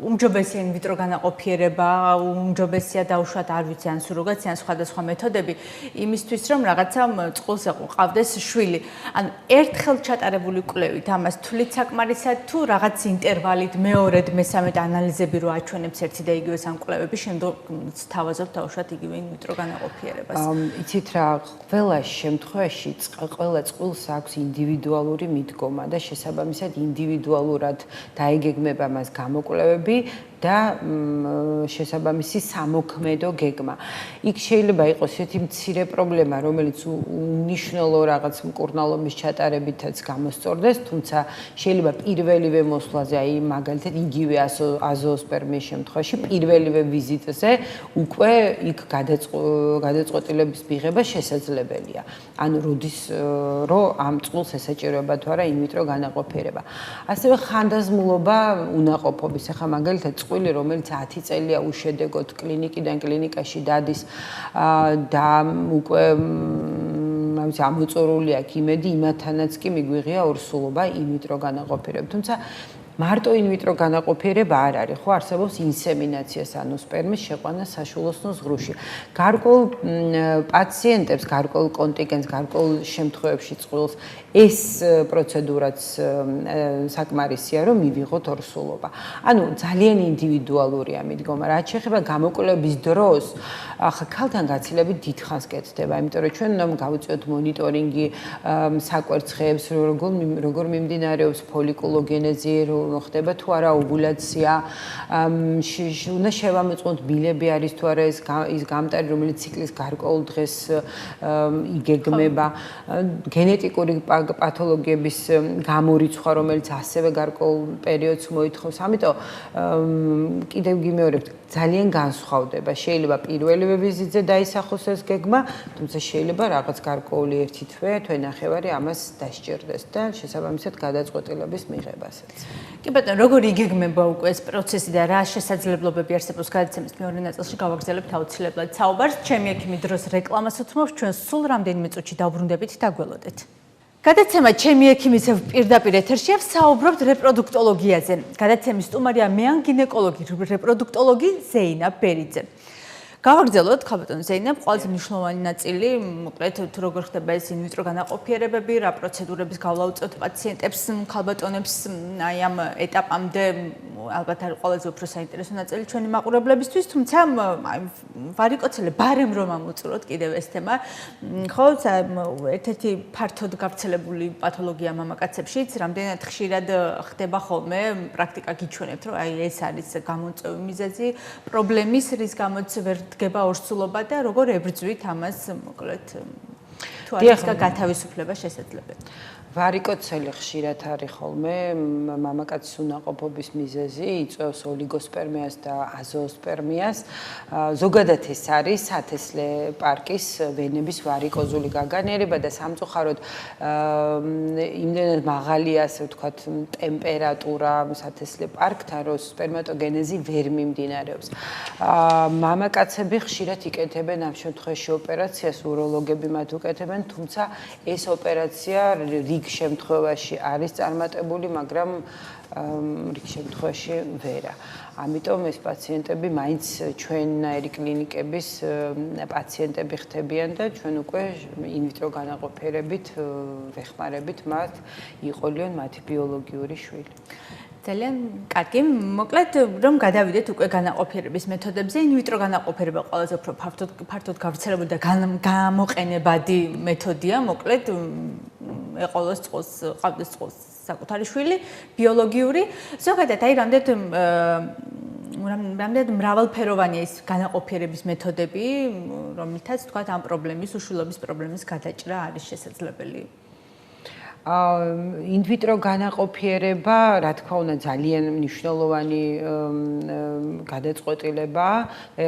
უმჯობესია ინვიტრო განაყოფიერება, უმჯობესია დაუშვათ არ ვიცი ან სუროგაც ან სხვადასხვა მეთოდები იმისთვის რომ რაღაცა წყვილს ეყავდეს შვილი. ანუ ერთხელ ჩატარებული კვლევით ამას თვლით საკმარისად თუ რაღაც ინტერვალით მეორედ მესამედ ანალიზები რო აჩვენებს ერთი და იგივე სამ კვლევები შემდგომ თავაზობთ დაუშვათ იგივე ინვიტრო განაყოფიერებას. იცით რა, ყველა შემთხვევაში ყველა წყვილს აქვს ინდივიდუალური მიდგომა და შესაბამისად ინდივიდუალურად დაეგეგმება მას გამოკვლევები და შესაბამისი სამოქმედო გეგმა. იქ შეიძლება იყოს ერთი მცირე პრობლემა, რომელიც უნიშნელო რაღაც მკურნალობის ჩატარებითაც გამოსწორდეს, თუმცა შეიძლება პირველივე მოსვლაზე, აი მაგალითად იგივე აზოოსპერმიის შემთხვევაში პირველივე ვიზიტზე უკვე იქ გადაწყვეტილების მიღება შესაძლებელია. ანუ როდის რომ ამ წყვილს ესაჭიროება თუ არა ინვიტრო განაყოფიერება. ასევე ხანდაზმულობა უნაყოფობის. ახლა მაგალითად წყვილი, რომელიც 10 წელია უშედეგოდ კლინიკიდან კლინიკაში დადის და უკვე ამოწურული აქვს იმედი, იმათანაც კი მიგვიღია ორსულობა ინვიტრო განაყოფიერება. თუმცა მარტო ინვიტრო განაყოფიერება არ არის, ხო არსებობს ინსემინაციას ანუ სპერმის შეყვანა საშუალოსნო ზღვრში. გარკვეულ პაციენტებს, გარკვეულ კონტინგენტს, გარკვეულ შემთხვევებში წყვილს ეს პროცედურაც საკმარისია, რომ მივიღოთ ორსულობა. ანუ ძალიან ინდივიდუალურია მიდგომა. რაც შეეხება გამოკვლევების დროს, ახლა ქალთან გაცილებით დიდხანს კეთდება, იმიტომ რომ ჩვენ უნდა გავუწიოთ მონიტორინგი საკვერცხეებს, როგორ მიმდინარეობს ფოლიკულოგენეზი, ხდება თუ არა ოვულაცია, უნდა შევამოწმოთ მილები არის თუ არა ის გამტარი, რომელიც ციკლის გარკვეულ დღეს იგეგმება, გენეტიკური პათოლოგიების გამორიცხვა, რომელიც ასევე გარკვეულ პერიოდს მოითხოვს. ამიტომ კიდევ გიმეორებთ, ძალიან განსხვავდება. შეიძლება პირველივე ვიზიტზე დაისახოს ეს გეგმა, თუმცა შეიძლება რაღაც გარკვეული ერთი თვე ნახევარი ამას დასჭირდეს და შესაბამისად გადაწყვეტილების მიღებასაც. კი ბატონო, როგორ იგეგმება უკვე ეს პროცესი და რა შესაძლებლობები არსებობს გადაცემის მეორე ნაწილში გავაგრძელებთ აუცილებლად საუბარს. ჩემი ექიმი დროს რეკლამას უთმობს, ჩვენ სულ რამდენიმე წუთში დავბრუნდებით და გველოდეთ. გადაცემა ჩემი ექიმის პირდაპირ ეთერშია, ვსაუბრობთ რეპროდუქტოლოგიაზე. გადაცემის სტუმარია მე ან გინეკოლოგი, რეპროდუქტოლოგი ზეინა ბერიძე. გავაგრძელოთ ხალბატონ ზეინებ, ყველაზე მნიშვნელოვანი ნაწილი, მოკლედ თუ როგორ ხდება ეს ინვიტრო განაყოფიერებები, რა პროცედურების გავლა უწევთ პაციენტებს, ხალბატონებს აი ამ ეტაპამდე, ალბათ არის ყველაზე უფრო საინტერესო ნაწილი ჩვენი მაყურებლებისთვის, თუმცა აი ვარიკოცელე ბარემ რომ ამოწუროთ კიდევ ეს თემა, ხო, ერთ-ერთი ფართოდ გავრცელებული პათოლოგია მამაკაცებშიც, რამდენად ხშირად ხდება ხოლმე, პრაქტიკა გიჩვენებთ, რომ აი ეს არის გამოწვევი მიზეზი პრობლემის, რის გამოც ვერ დგება ორსულობა და როგორ ებრძვით ამას, მოკლედ თუ არის გათავისუფლება შესაძლებელი. ვარიკოცელი ხშირად არის ხოლმე მამაკაცის უნაყოფობის მიზეზი, იწვევს ოლიგოსპერმიას და აზოოსპერმიას. ზოგადად ეს არის სათესლე პარკის ვენების ვარიკოზული გაგანიერება და სამწუხაროდ იმდენად მაღალია, ასე ვთქვათ, ტემპერატურა სათესლე პარკთან, რომ სპერმატოგენეზი ვერ მიმდინარეობს. მამაკაცები ხშირად იკეთებენ ამ შემთხვევაში ოპერაციას, უროლოგები მათ უკეთებენ, თუმცა ეს ოპერაცია რიგ შემთხვევაში არის წარმატებული, მაგრამ რიგ შემთხვევაში ვერა. ამიტომ ეს პაციენტები მაინც ჩვენნაირი კლინიკების პაციენტები ხდებიან და ჩვენ უკვე ინვიტრო განაყოფიერებით ვეხმარებით მათ იყოლიონ მათი ბიოლოგიური შვილი. ძალიან კარგი. მოკლედ რომ გადავიდეთ უკვე განაყოფიერების მეთოდებზე, ინვიტრო განაყოფიერება ყველაზე უფრო ფართოდ გავრცელებული და გამოყენებადი მეთოდია, მოკლედ ეყოლოს წყვილს, ყავდეს წყვილს საკუთარი შვილი, ბიოლოგიური. ზოგადად აი რამდენად მრავალფეროვანია ის განაყოფიერების მეთოდები, რომლითაც თქვა ამ პრობლემის, უშვილობის პრობლემის გადაჭრა არის შესაძლებელი. ინვიტრო განაყოფიერება, რა თქმა უნდა, ძალიან მნიშვნელოვანი გადაწყვეტილებაა,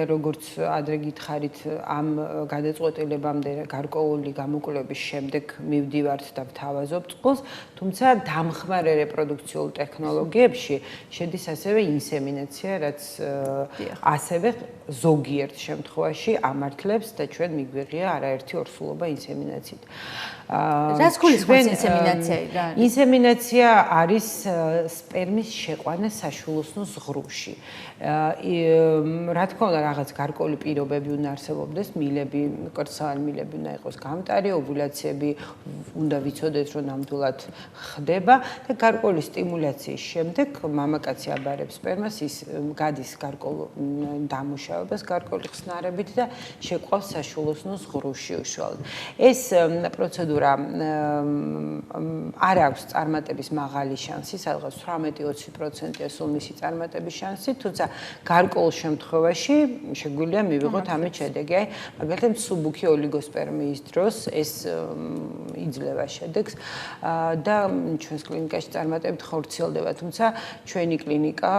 როგორც ადრე გითხარით, ამ გადაწყვეტილებამდე გარკვეული გამოკვლევების შემდეგ მივდივართ და ვთავაზობ წყვილს, თუმცა დამხმარე რეპროდუქციულ ტექნოლოგიებში შედის ასევე ინსემინაცია, რაც ასევე ზოგიერთ შემთხვევაში ამართლებს და ჩვენ მიგვიღია არაერთი ორსულობა ინსემინაციით. რას გულისხმობს ინსემინაცია? ინსემინაცია არის სპერმის შეყვანა საშვილოსნო ზღვრში. რა თქმა უნდა, რაღაც გარკვეული პირობები უნდა არსებობდეს, მილები, კორცოვანი მილები უნდა იყოს გამტარი, ოვულაციები უნდა ვიცოდეთ, რომ ნამდვილად ხდება და გარკვეული სტიმულაციის შემდეგ მამაკაცი აბარებს სპერმას, ის გადის გარკვეულ დამუშავებას, გარკვეული ხსნარებით და შეყვავს საშვილოსნო ზღვრში უშუალოდ. ეს პროცედურა არ აქვს წარმატების მაღალი შანსი, სადღაც 18-20%-ია სულ მისი წარმატების შანსი, თუმცა გარკვეულ შემთხვევაში შეგვიძლია მივიღოთ ამით შედეგი. აი, მაგალითად, მსუბუქი ოლიგოსპერმიის დროს ეს იძლევა შედეგს და ჩვენს კლინიკაში წარმატებით ხორციელდება, თუმცა ჩვენი კლინიკა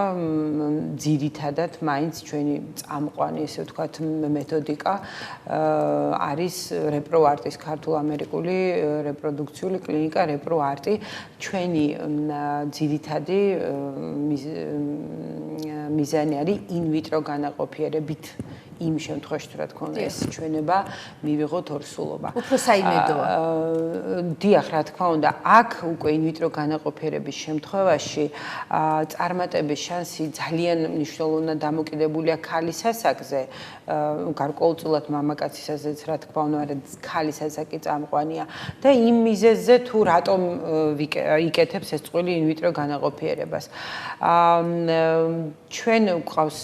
ძირითადად მაინც ჩვენი წამყვანი, ესე ვთქვათ, მეთოდიკა არის რეპროარტის ქართულ-ამერიკული რეპროდუქციული კლინიკა რეპროარტი. ჩვენი ძირითადი მიზანი არის ინვიტრო განაყოფიერებით იმ შემთხვევაში, თუ რა თქმა უნდა, ეს ჩვენება მივიღოთ ორსულობა. უფრო საიმედოა. დიახ, რა თქმა უნდა, აქ უკვე ინვიტრო განაყოფიერების შემთხვევაში წარმატების შანსი ძალიან მნიშვნელოვნად დამოკიდებულია ქალის ასაკზე, გარკვეულწილად მამაკაცისაზეც, რა თქმა უნდა, ქალის ასაკი წამყვანია და იმ მიზეზზე თუ რატომ იკეთებს ეს წყვილი ინვიტრო განაყოფიერებას. ჩვენ გვყავს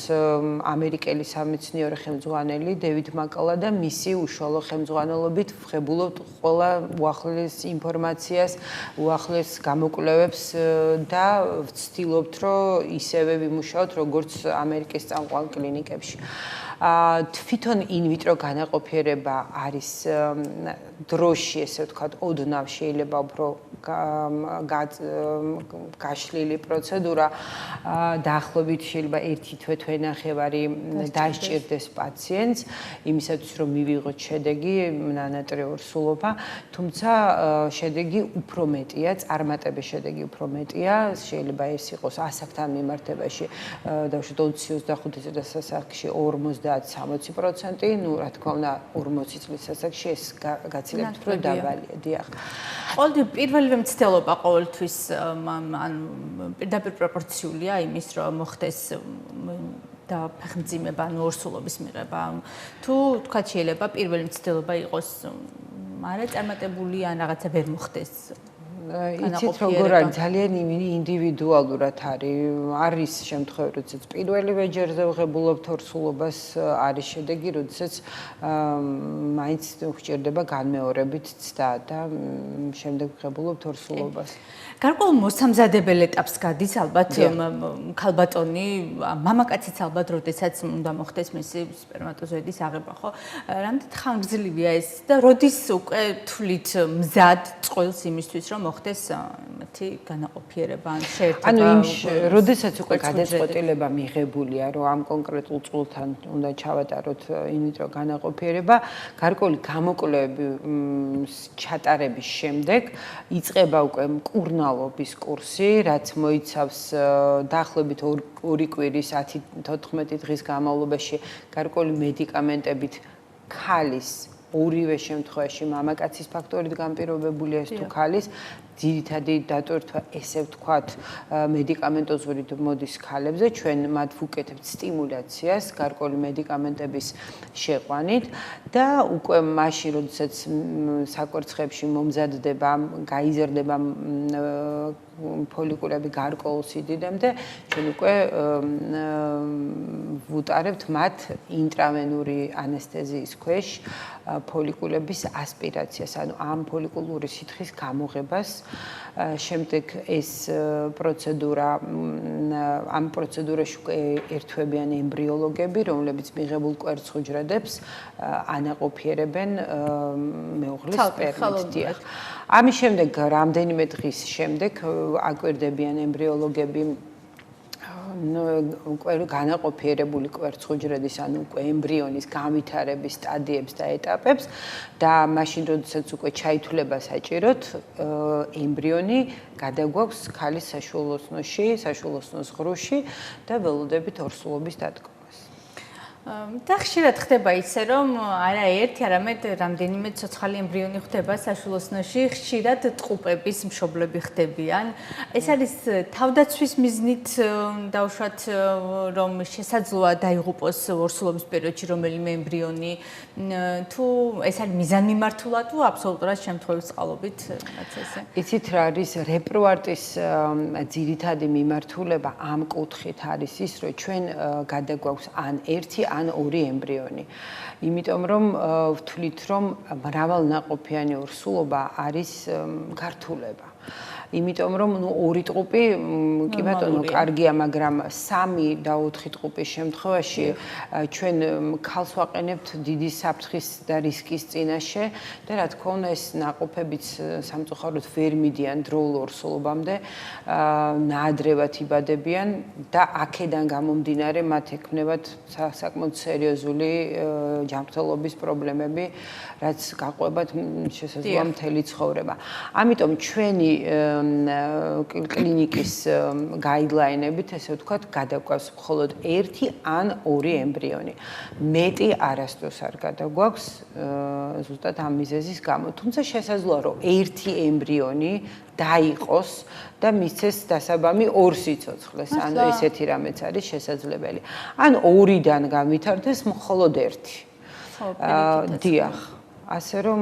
ამერიკელი სამეცნიერო ხელმძღვანელი დევიდ მაკალა და მისი უშუალო ხელმძღვანელობით ვღებულობთ ყველა უახლეს ინფორმაციას, უახლეს გამოკვლევებს და ვცდილობთ, რომ ისევე ვიმუშაოთ, როგორც ამერიკის წამყვან კლინიკებში. თვითონ ინვიტრო განაყოფიერება არის დროში, ესე ვთქვათ, ოდნავ შეიძლება უფრო გაშლილი პროცედურა, დაახლოებით შეიძლება 1 თვე-თვენახევარი დასჭირდეს პაციენტს, იმისათვის რომ მივიღოთ შედეგი, ნანატრი ორსულობა, თუმცა შედეგი უფრო მეტია, წარმატების შედეგი უფრო მეტია, შეიძლება ეს იყოს ასაკთან მიმართებაში, დავუშვათ 20-25 წლის ასაკში 50-60%, ну, რა თქმა უნდა, 40 წლის ასაკში ეს გაცილებით უფრო დაბალია, დიახ. ყოველთვის პირველივე მცდელობა ყოველთვის პირდაპირ პროპორციულია იმის, რომ მოხდეს და ფეხმძიმება, ანუ ორსულობის მიღება. თუ თქვა შეიძლება პირველი მცდელობა იყოს არა წარმატებული ან რაღაცა ვერ მოხდეს. იცით როგორ არის, ძალიან ინდივიდუალურად არის შემთხვევები, როდესაც პირველივე ჯერზე ვღებულობთ ორსულობას, არის შედეგი, როდესაც მაინც გვჭირდება განმეორებით ცდა და შემდეგ ვღებულობთ ორსულობას. გარკვეულ მოსამზადებელ ეტაპს გადის ალბათ ქალბატონი, მამაკაციც ალბათ, როდესაც უნდა მოხდეს მისი სპერმატოზოიდის აღება, ხო? რამდენად ხანგრძლივია ეს და როდის უკვე თვლით მზად წყვილს იმისთვის, რომ მოხდეს მათი განაყოფიერება ან შეერთება? ანუ როდესაც უკვე გადაწყვეტილება მიღებულია, რომ ამ კონკრეტულ წყვილთან უნდა ჩავატაროთ ინვიტრო განაყოფიერება, გარკვეული გამოკვლევები ჩატარების შემდეგ იწყება უკვე მკურნალობის კურსი, რაც მოიცავს დაახლოებით 2 კვირის 10-14 დღის განმავლობაში გარკვეული მედიკამენტებით ქალის ორივე შემთხვევაში მამაკაცის ფაქტორით განპირობებულია ეს თუ ქალის ძირითადი დატვირთვა, ესე ვთქვათ, მედიკამენტოზური მოდის ქალებზე, ჩვენ მათ ვუკეთებთ სტიმულაციას გარკვეული მედიკამენტების შეყვანით და უკვე მაშინ, როდესაც საკვერცხებში მომზადდება, გაიზრდება ფოლიკულები გარკვეულ სიდიდემდე, ჩვენ უკვე ვუტარებთ მათ ინტრავენური ანესთეზიის ქვეშ ფოლიკულების ასპირაციას, ანუ ამ ფოლიკულური სითხის გამოღებას. შემდეგ ეს პროცედურა, ამ პროცედურაში ერთვებიან ემბრიოლოგები, რომლებიც მიღებულ კვერცხუჯრედებს ანაყოფიერებენ მეუღლის სპერმით. ამის შემდეგ, რამდენიმე დღის შემდეგ აკვირდებიან ემბრიოლოგები განაყოფიერებული კვერცხუჯრედის, ანუ უკვე ემბრიონის განვითარების სტადიებს და ეტაპებს და მაშინ, როდესაც უკვე ჩაითვლება საჭიროდ, ემბრიონი გადაგვაქვს ქალის საშვილოსნოში, საშვილოსნოს ზღვრში და ველოდებით ორსულობის დადგომას. და ხშირად ხდება ისე, რომ არა ერთი, არამედ რამდენიმე ცოცხალი ემბრიონი ხდება საშვილოსნოში, ხშირად ტყუპების მშობლები ხდებიან. ეს არის თავდაცვის მიზნით დავუშვათ, რომ შესაძლოა დაიღუპოს ორსულობის პერიოდში რომელიმე ემბრიონი, თუ ეს არის მიზანმიმართულად თუ აბსოლუტურად შემთხვევის წყალობით რაც ესე. იცით რა არის რეპროარტის ძირითადი მიმართულება ამ კუთხით არის ის, რომ ჩვენ გადაგვაქვს ან ერთი ან ორი ემბრიონი. იმიტომ რომ ვთვლით, რომ მრავალნაყოფიანი ორსულობა არის გართულება. იმიტომ რომ ორი ტყუპი კი ბატონო კარგია, მაგრამ 3 და 4 ტყუპის შემთხვევაში ჩვენ ქალს ვაყენებთ დიდი საფრთხის და რისკის წინაშე და რა თქმა უნდა ეს ნაყოფებიც სამწუხაროდ ვერ მიდიან დროულ ორსულობამდე, ნაადრევად იბადებიან და აქედან გამომდინარე მათ ექმნებათ საკმაოდ სერიოზული ჯანმრთელობის პრობლემები, რაც გაყვებათ შესაძლოა მთელი ცხოვრება. ამიტომ ჩვენი კლინიკის გაიდლაინებით, ესე ვთქვათ, გადაგვაქვს მხოლოდ ერთი ან ორი ემბრიონი. მეტი არასდროს არ გადაგვაქვს ზუსტად ამ მიზეზის გამო. თუმცა შესაძლოა, რომ ერთი ემბრიონი დაიყოს და მისცეს დასაბამი ორ სიცოცხლეს. ანუ ესეთი რამეც არის შესაძლებელი. ან ორიდან გავითარდეს მხოლოდ ერთი. დიახ. ასე რომ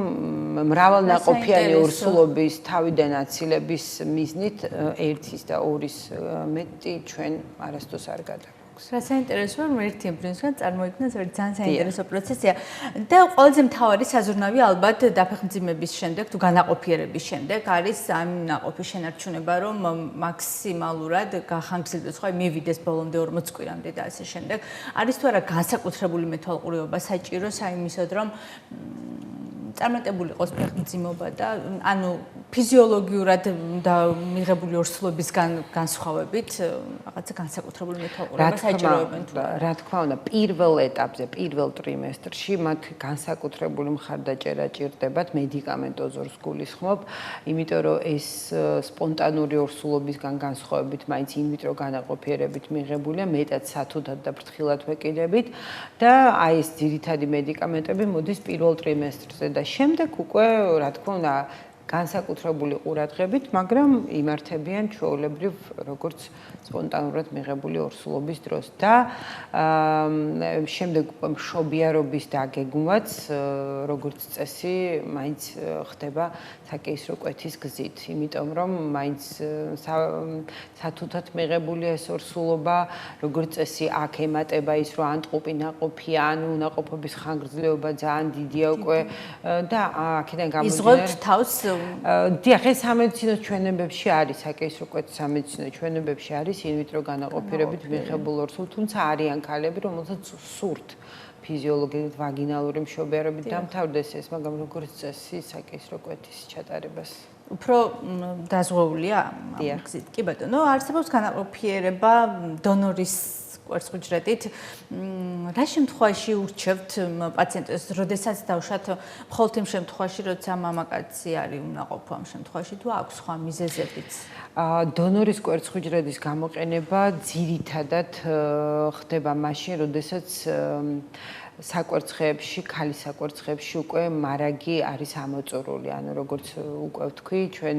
მრავალნაყოფიანი ორსულობის თავიდან აცილების მიზნით ერთის და ორის მეტი ჩვენ არასდროს არ გადაგვაქვს. რა საინტერესოა, რომ ერთი ემბრიონისგან წარმოიქმნა ძალიან საინტერესო პროცესია და ყველაზე მთავარი საზრუნავი ალბათ დაფეხმძიმების შემდეგ თუ განაყოფიერების შემდეგ არის ამ ნაყოფის შენარჩუნება, რომ მაქსიმალურად გახანგრძლივდეს, ხო, მივიდეს ბოლომდე 40 კვირამდე და ასე შემდეგ. არის თუ არა განსაკუთრებული მეთვალყურეობა საჭირო საიმისოდ, რომ წარმატებული იყოს ფეხმძიმობა და ანუ ფიზიოლოგიურად და მიღებული ორსულობის განსხვავებით რაღაცა განსაკუთრებული მეთვალყურეობა საჭიროებენ თუ არა. რა თქმა უნდა, პირველ ეტაპზე, პირველ ტრიმესტრში მათ განსაკუთრებული მხარდაჭერა ჭირდებათ მედიკამენტოზ ორს გულისხმობ, იმიტომ რომ ეს სპონტანური ორსულობისგან განსხვავებით მაინც ინვიტრო განაყოფიერებით მიღებულია, მეტად სათუდად და ფრთხილად ვეკიდებით და აი ეს ძირითადი მედიკამენტები მოდის პირველ ტრიმესტრზე და შემდეგ უკვე რა თქმა უნდა განსაკუთრებული ყურადღებით, მაგრამ იმართებიან ჩვეულებრივ როგორც სპონტანურად მიღებული ორსულობის დროს და შემდეგ უკვე მშობიარობის დაგეგმვაც როგორც წესი მაინც ხდება საკეისრო კვეთის გზით, იმიტომ რომ მაინც სათუთად მიღებული ეს ორსულობა როგორც წესი აქ ემატება ის რომ ან ტყუპი ნაყოფია, ან უნაყოფობის ხანგრძლივობა ძალიან დიდია უკვე და აქედან გამომდინარე იზღოთ თავს დიახ, ეს სამედიცინო ჩვენებებში არის, საკეისრო კვეთის სამედიცინო ჩვენებებში არის ინვიტრო განაყოფიერებით მიღებულ ორსულს, თუმცა არიან ქალები, რომელსაც სურთ ფიზიოლოგიურად ვაგინალური მშობიარობით დამთავრდეს ეს, მაგრამ როგორც წესი საკეისრო კვეთის ჩატარებას უფრო დაზღვეულია ამ გზით. კი ბატონო, არსებობს განაყოფიერება დონორის კვერცხუჯრედით. რა შემთხვევაში ურჩევთ პაციენტებს, როდესაც დავუშვათ მხოლოდ იმ შემთხვევაში, როცა მამაკაცი არის უნაყოფო ამ შემთხვევაში თუ აქვს სხვა მიზეზებიც? დონორის კვერცხუჯრედის გამოყენება ძირითადად ხდება მაშინ, როდესაც საკვერცხეებში, ქალის საკვერცხეებში უკვე მარაგი არის ამოწურული. ანუ როგორც უკვე ვთქვი, ჩვენ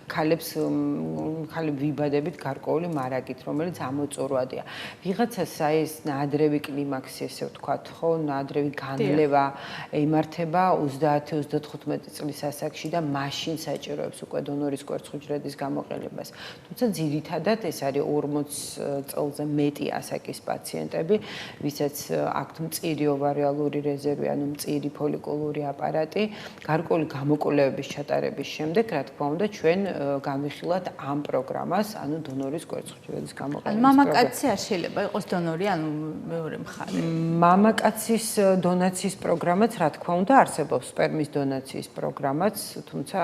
ქალები ვიბადებით გარკვეული მარაგით, რომელიც ამოწურვადია. ვიღაცას აი ეს ნაადრევი კლიმაქსი, ესე ვთქვათ, ხო, ნაადრევი განლევა ემართება 30-35 წლის ასაკში და მაშინ საჭიროებს უკვე დონორის კვერცხუჯრედის გამოყენებას. თუმცა ძირითადად ეს არის 40 წელზე მეტი ასაკის პაციენტები, ვისაც აქვთ მწირი ოვარიალური რეზერვი, ანუ მწირი ფოლიკულური აპარატი, გარკვეული გამოკვლევების ჩატარების შემდეგ, რა თქმა უნდა, ჩვენ განვიხილავთ ამ პროგრამას, ანუ დონორის კვერცხუჯრედის გამოყენების პროგრამას. მამაკაცი არ შეიძლება იყოს დონორი, ანუ მეორე მხარე. მამაკაცის დონაციის პროგრამაც, რა თქმა უნდა, არსებობს სპერმის დონაციის პროგრამაც, თუმცა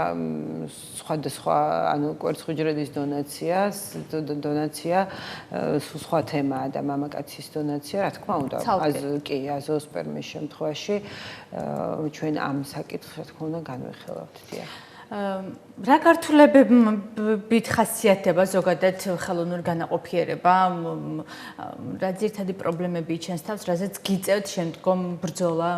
სხვადასხვა, ანუ კვერცხუჯრედის დონაცია სხვა თემაა და მამაკაცის დონაცია, რა თქმა უნდა, კი, აზოოსპერმის შემთხვევაში ჩვენ ამ საკითხს, რა თქმა უნდა, განვიხილავთ. რა გართულებებით ხასიათდება ზოგადად ხელოვნური განაყოფიერება? რა ძირითადი პრობლემები იჩენს თავს, რაზეც გიწევთ შემდგომ ბრძოლა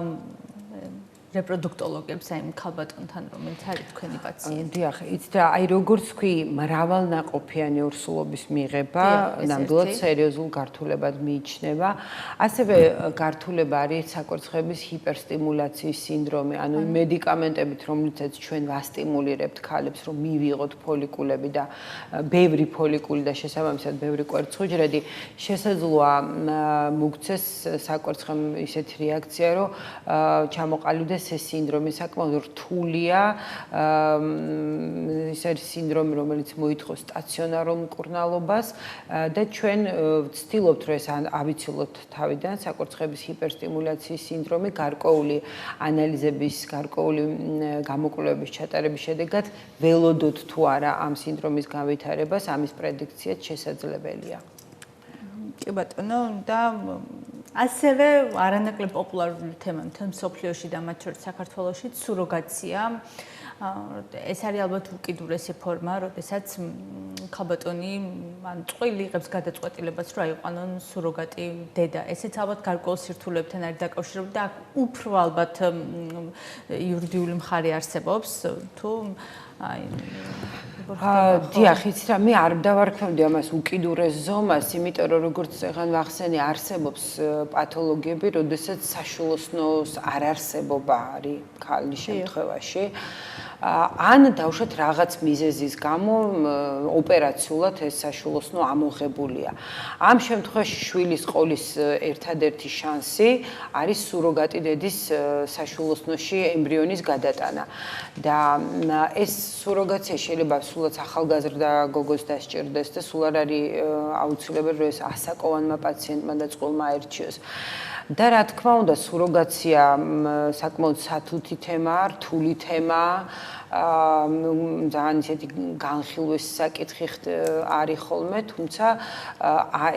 რეპროდუქტოლოგებს, აი ქალბატონთან, რომელიც არის თქვენი პაციენტი? დიახ, იცით რა, აი როგორც თქვი, მრავალნაყოფიანი ორსულობის მიღება ნამდვილად სერიოზულ გართულებად მიიჩნევა. ასევე გართულება არის საკვერცხების ჰიპერსტიმულაციის სინდრომი, ანუ მედიკამენტებით, რომლითაც ჩვენ ვასტიმულირებთ ქალებს, რომ მივიღოთ ფოლიკულები და ბევრი ფოლიკული და შესაბამისად ბევრი კვერცხუჯრედი, შესაძლოა მოგცეს საკვერცხემ ისეთი რეაქცია, რომ ჩამოყალიბდეს ეს სინდრომი საკმაოდ რთულია, ის არის სინდრომი, რომელიც მოითხოვს სტაციონარულ მკურნალობას და ჩვენ ვცდილობთ, რომ ეს ავიცილოთ თავიდან საკვერცხების ჰიპერსტიმულაციის სინდრომი გარკვეული ანალიზების, გარკვეული გამოკვლევების ჩატარების შედეგად ველოდოთ თუ არა ამ სინდრომის განვითარებას, ამის პრედიქციაც შესაძლებელია. კი ბატონო, და ასევე არანაკლებ პოპულარული თემა მთელ მსოფლიოში და მათ შორის საქართველოში სუროგაცია. ეს არის ალბათ უკიდურესი ფორმა, როდესაც ქალბატონი ან წყვილი იღებს გადაწყვეტილებას, რომ აიყვანონ სუროგატი დედა. ესეც ალბათ გარკვეულ სირთულეებთან არის დაკავშირებული და უფრო ალბათ იურიდიული მხარე არსებობს, თუ დიახ, იცით რა, მე არ დავარქმევდი ამას უკიდურეს ზომას, იმიტომ რომ როგორც ეხან ვახსენე, არსებობს პათოლოგიები, როდესაც საშულოსნოს არარსებობა არის ქალის შემთხვევაში. ან დავუშვათ რაღაც მიზეზის გამო ოპერაციულად ეს საშულოსნო ამოღებულია. ამ შემთხვევაში შვილის ყოლის ერთადერთი შანსი არის სუროგატი დედის საშულოსნოში ემბრიონის გადატანა. და ეს სუროგაცია შეიძლება სულაც ახალგაზრდა გოგოს დასჭირდეს და სულ არ არის აუცილებელი, რომ ეს ასაკოვანმა პაციენტმა და წყვილმა აერჩიოს. და რა თქმა უნდა, სუროგაცია საკმაოდ სათუთი თემაა, რთული თემაა. ძალიან ისეთი განხილვის საკითხი არის ხოლმე, თუმცა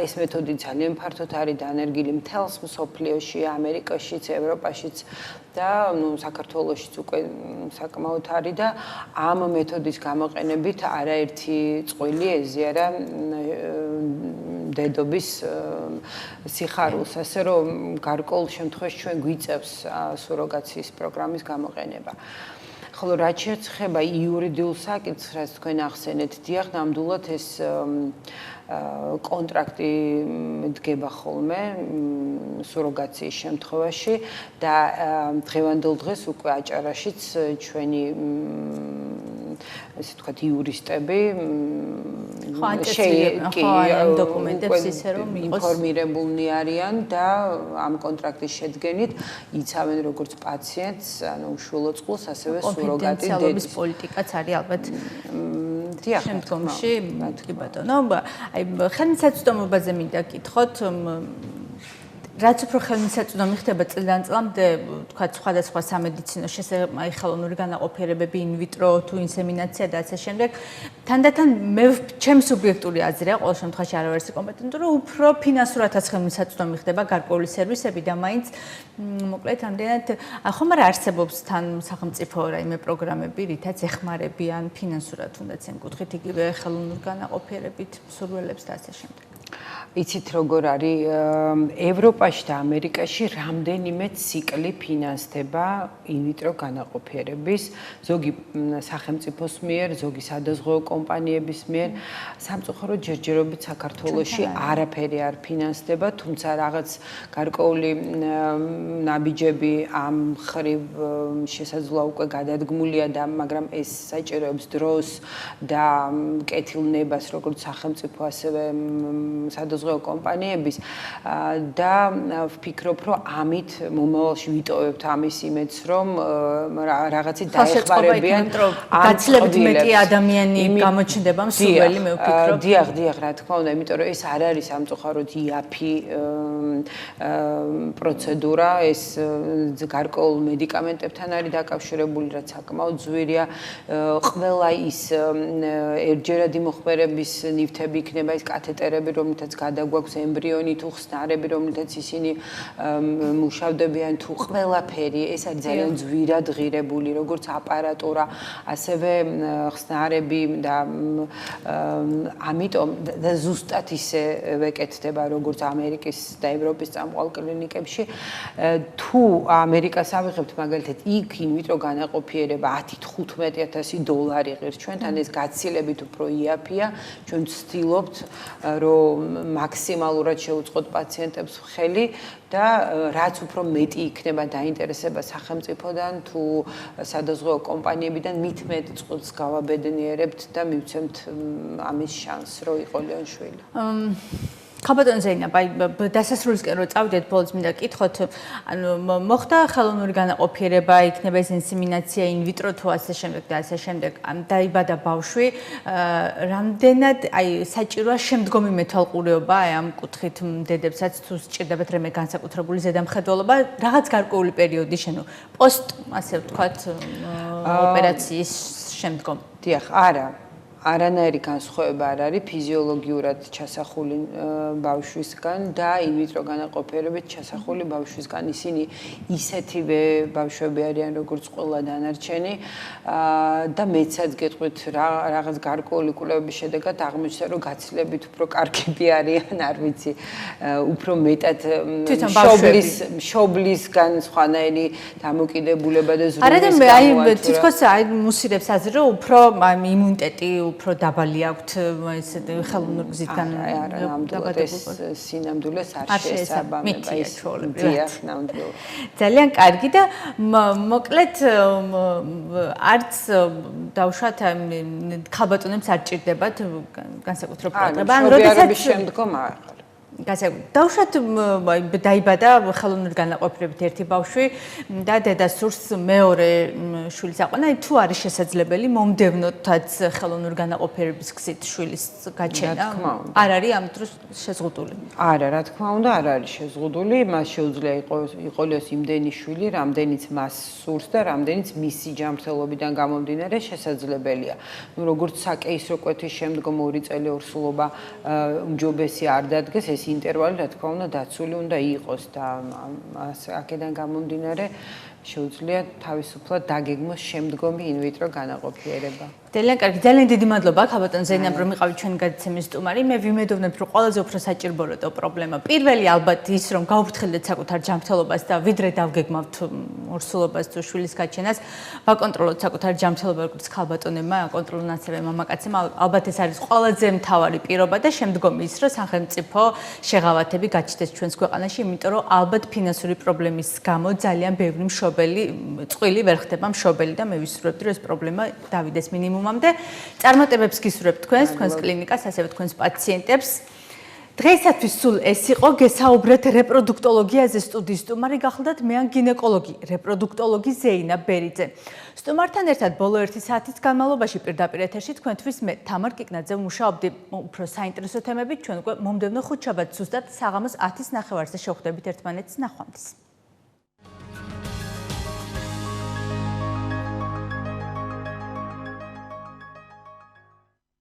ეს მეთოდი ძალიან ფართოდ არის დანერგილი მთელს მსოფლიოში, ამერიკაშიც, ევროპაშიც და საქართველოშიც უკვე საკმაოდ არის და ამ მეთოდის გამოყენებით არაერთი წყვილი ეზიარა დედობის სიხარულს, ასე რომ გარკვეულ შემთხვევაში ჩვენ გვიწევს სუროგაციის პროგრამის გამოყენება. ხოლო რაც შეეხება იურიდიულ საკითხს, რაც თქვენ ახსენეთ, დიახ, ნამდვილად ეს კონტრაქტი დგება ხოლმე სუროგაციის შემთხვევაში და დღევანდელ დღეს უკვე აჭარაშიც ჩვენი ესე ვთქვათ იურისტები დოკუმენტებს ისე რომ ინფორმირებულნი არიან და ამ კონტრაქტის შედგენით იცავენ როგორც პაციენტს, ანუ უშუალო წყვილს, ასევე სუროგატი დედის პოლიტიკაც არის ალბათ დიახ, შემდგომში, კი ბატონო, აი ხელმისაწვდომობაზე მინდა გითხოთ, რაც უფრო ხელმისაწვდომი ხდება წლიდან წლამდე, თქვათ სხვადასხვა სამედიცინო შესაძლებელი ხელოვნური განაყოფიერებები, ინვიტრო თუ ინსემინაცია და ასე შემდეგ. თანდათან მე ჩემს სუბიექტური აზრია, ყოველ შემთხვევაში არ ვარ კომპეტენტური, რომ უფრო ფინანსურადაც ხელმისაწვდომი ხდება გარკვეული სერვისები და მაინც მოკლედ ამდენად ხომ არ არსებობს თან სახელმწიფო რაიმე პროგრამები, რითაც ეხმარებიან ფინანსურად თუნდაც ამ კუთხით იგივე ხელოვნურ განაყოფიერებით მსურველებს და ასე შემდეგ. იცით როგორ არის ევროპაში და ამერიკაში რამდენიმე ციკლი ფინანსდება ინვიტრო განაყოფიერების, ზოგი სახელმწიფოს მიერ, ზოგი სადაზღვევო კომპანიების მიერ. სამწუხაროდ ჯერჯერობით საქართველოში არაფერი არ ფინანსდება, თუმცა რაღაც გარკვეული ნაბიჯები ამ მხრივ შესაძლოა უკვე გადადგმულია და მაგრამ ეს საჭიროებს დროს და კეთილნებას როგორც სახელმწიფო ასევე სადაზღვევო კომპანიების და ვფიქრობ, რომ ამით მომავალში ვიტოვებთ ამის იმედს, რომ რაღაცით დაეხმარებიან გაცილებით მეტი ადამიანი გამოჩნდება მსურველი, მე ვფიქრობ. დიახ, რა თქმა უნდა, იმიტომ რომ ეს არ არის სამწუხაროდ იაფი პროცედურა, ეს გარკვეულ მედიკამენტებთან არის დაკავშირებული, რაც საკმაოდ ძვირია. ყველა ის ერთჯერადი მოხმარების ნივთები იქნება, ის კათეტერები, რომლითაც გადაგვაქვს ემბრიონი თუ ხსნარები, რომლითაც ისინი მუშავდებიან, თუ ყველაფერი, ეს არის ძალიან ძვირად ღირებული, როგორც აპარატურა, ასევე ხსნარები და ამიტომ და ზუსტად ისე ვეკეთდება, როგორც ამერიკის და ევროპის წამყვან კლინიკებში. თუ ამერიკას ავიღებთ, მაგალითად, იქ ინვიტრო განაყოფიერება 10-15,000 დოლარი ღირს ჩვენთან, ეს გაცილებით უფრო იაფია. ჩვენ ვცდილობთ, რომ მაქსიმალურად შევუწყოთ პაციენტებს ხელი და რაც უფრო მეტი იქნება დაინტერესება სახელმწიფოდან თუ სადაზღვეო კომპანიებიდან, მით მეტ წყვილს გავაბედნიერებთ და მივცემთ ამის შანსს, რომ იყოლიონ შვილი. ხაბატონ ზეინაბ, დასასრულისკენ რო წავიდეთ, ბოლოს მინდა კითხოთ, ანუ მოხდა ხელოვნური განაყოფიერება, იქნება ეს ინსემინაცია ინვიტრო თუ ასე შემდეგ და ასე შემდეგ. დაიბადა ბავშვი, რამდენად საჭიროა შემდგომი მეთვალყურეობა ამ კუთხით დედებსაც თუ სჭირდებათ რამე განსაკუთრებული ზედამხედველობა, რაღაც გარკვეული პერიოდი შენო პოსტ, ასე ვთქვათ, ოპერაციის შემდგომ. დიახ, არა. არანაირი განსხვავება არ არის ფიზიოლოგიურად ჩასახული ბავშვისგან და ინვიტრო განაყოფიერებით ჩასახული ბავშვისგან. ისინი ისეთივე ბავშვები არიან, როგორც ყველა დანარჩენი და მეცაც გეტყვით რაღაც გარკვეული კვლევების შედეგად აღმოჩნდა, რომ გაცილებით უფრო კარგები არიან, არ ვიცი, უფრო მეტად მშობლისგან სხვანაირი დამოკიდებულება და ზრუნვის გამოართურება. თითქოს მუსირებს აზრი, რომ უფრო იმუნიტეტი უფრო დაბალი აქვთ ეს ხელოვნურ გზითგან ნამდვილად სინამდვილეს არ შეესაბამება ის დიახ ნამდვილად ძალიან კარგი და მოკლედ არც დავშვათ ხალბატონებს არ ჭირდებათ განსაკუთრებული პროგრამა ან როდესაც შემდგომ აღარ დავშვათ დაიბადა ხელოვნური განაყოფიერებით ერთი ბავშვი და დედას სურს მეორე შვილის აყვანა, თუ არის შესაძლებელი მომდევნოთაც ხელოვნური განაყოფიერების გზით შვილის გაჩენა? არ არის ამ დროს შეზღუდული? არა, რა თქმა უნდა, არ არის შეზღუდული. მას შეუძლია იყოლიოს იმდენი შვილი, რამდენიც მას სურს და რამდენიც მისი ჯანმრთელობიდან გამომდინარე შესაძლებელია. ნუ როგორც საკეისრო კვეთის შემდგომ 2 წელი ორსულობა უმჯობესი არ დადგეს, ეს ინტერვალი, რა თქმა უნდა, დაცული უნდა იყოს და აქედან გამომდინარე შეუძლია თავისუფლად დაგეგმოს შემდგომი ინვიტრო განაყოფიერება. ძალიან კარგი, ძალიან დიდი მადლობა ხალბატონ ზეინაბ, რომ იყავით ჩვენი გადაცემის სტუმარი. მე ვიმედოვნებ, რომ ყველაზე უფრო საჭიროა პრობლემა. პირველი ალბათ ის, რომ გავუფრთხილდეთ საკუთარ ჯანმრთელობას და ვიდრე დავგეგმავთ ორსულობას თუ შვილის გაჩენას, ვაკონტროლოთ საკუთარ ჯანმრთელობა, როგორც ხალბატონებმა აკონტროლონ ასევე მამაკაცებმა. ალბათ ეს არის ყველაზე მთავარი პირობა და შემდგომი ის, რომ სახელმწიფო შეღავათები გაჩნდეს ჩვენს ქვეყანაში, იმიტომ რომ ალბათ ფინანსური პრობლემის გამო ძალიან ბევრი წყვილი ვერ ხდება მშობელი და მე ვისურვებდი, რომ ეს პრობლემა დავიდეს მინიმუმამდე. წარმატებებს გისურვებთ თქვენს კლინიკას, ასევე თქვენს პაციენტებს. დღეისათვის სულ ეს იყო, გესაუბრეთ რეპროდუქტოლოგიაზე სტუდიის სტუმარი გახლდათ მე ან გინეკოლოგი, რეპროდუქტოლოგი ზეინაბ ბერიძე. სტუმართან ერთად ბოლო 1 საათის განმავლობაში პირდაპირ ეთერში თქვენთვის მე თამარ კიკნაძე ვმუშაობდი უფრო საინტერესო თემებით. ჩვენ უკვე მომდევნო ხუთშაბათს ზუსტად საღამოს 10:30-ზე შევხვდებით ერთმანეთს. ნახვამდის.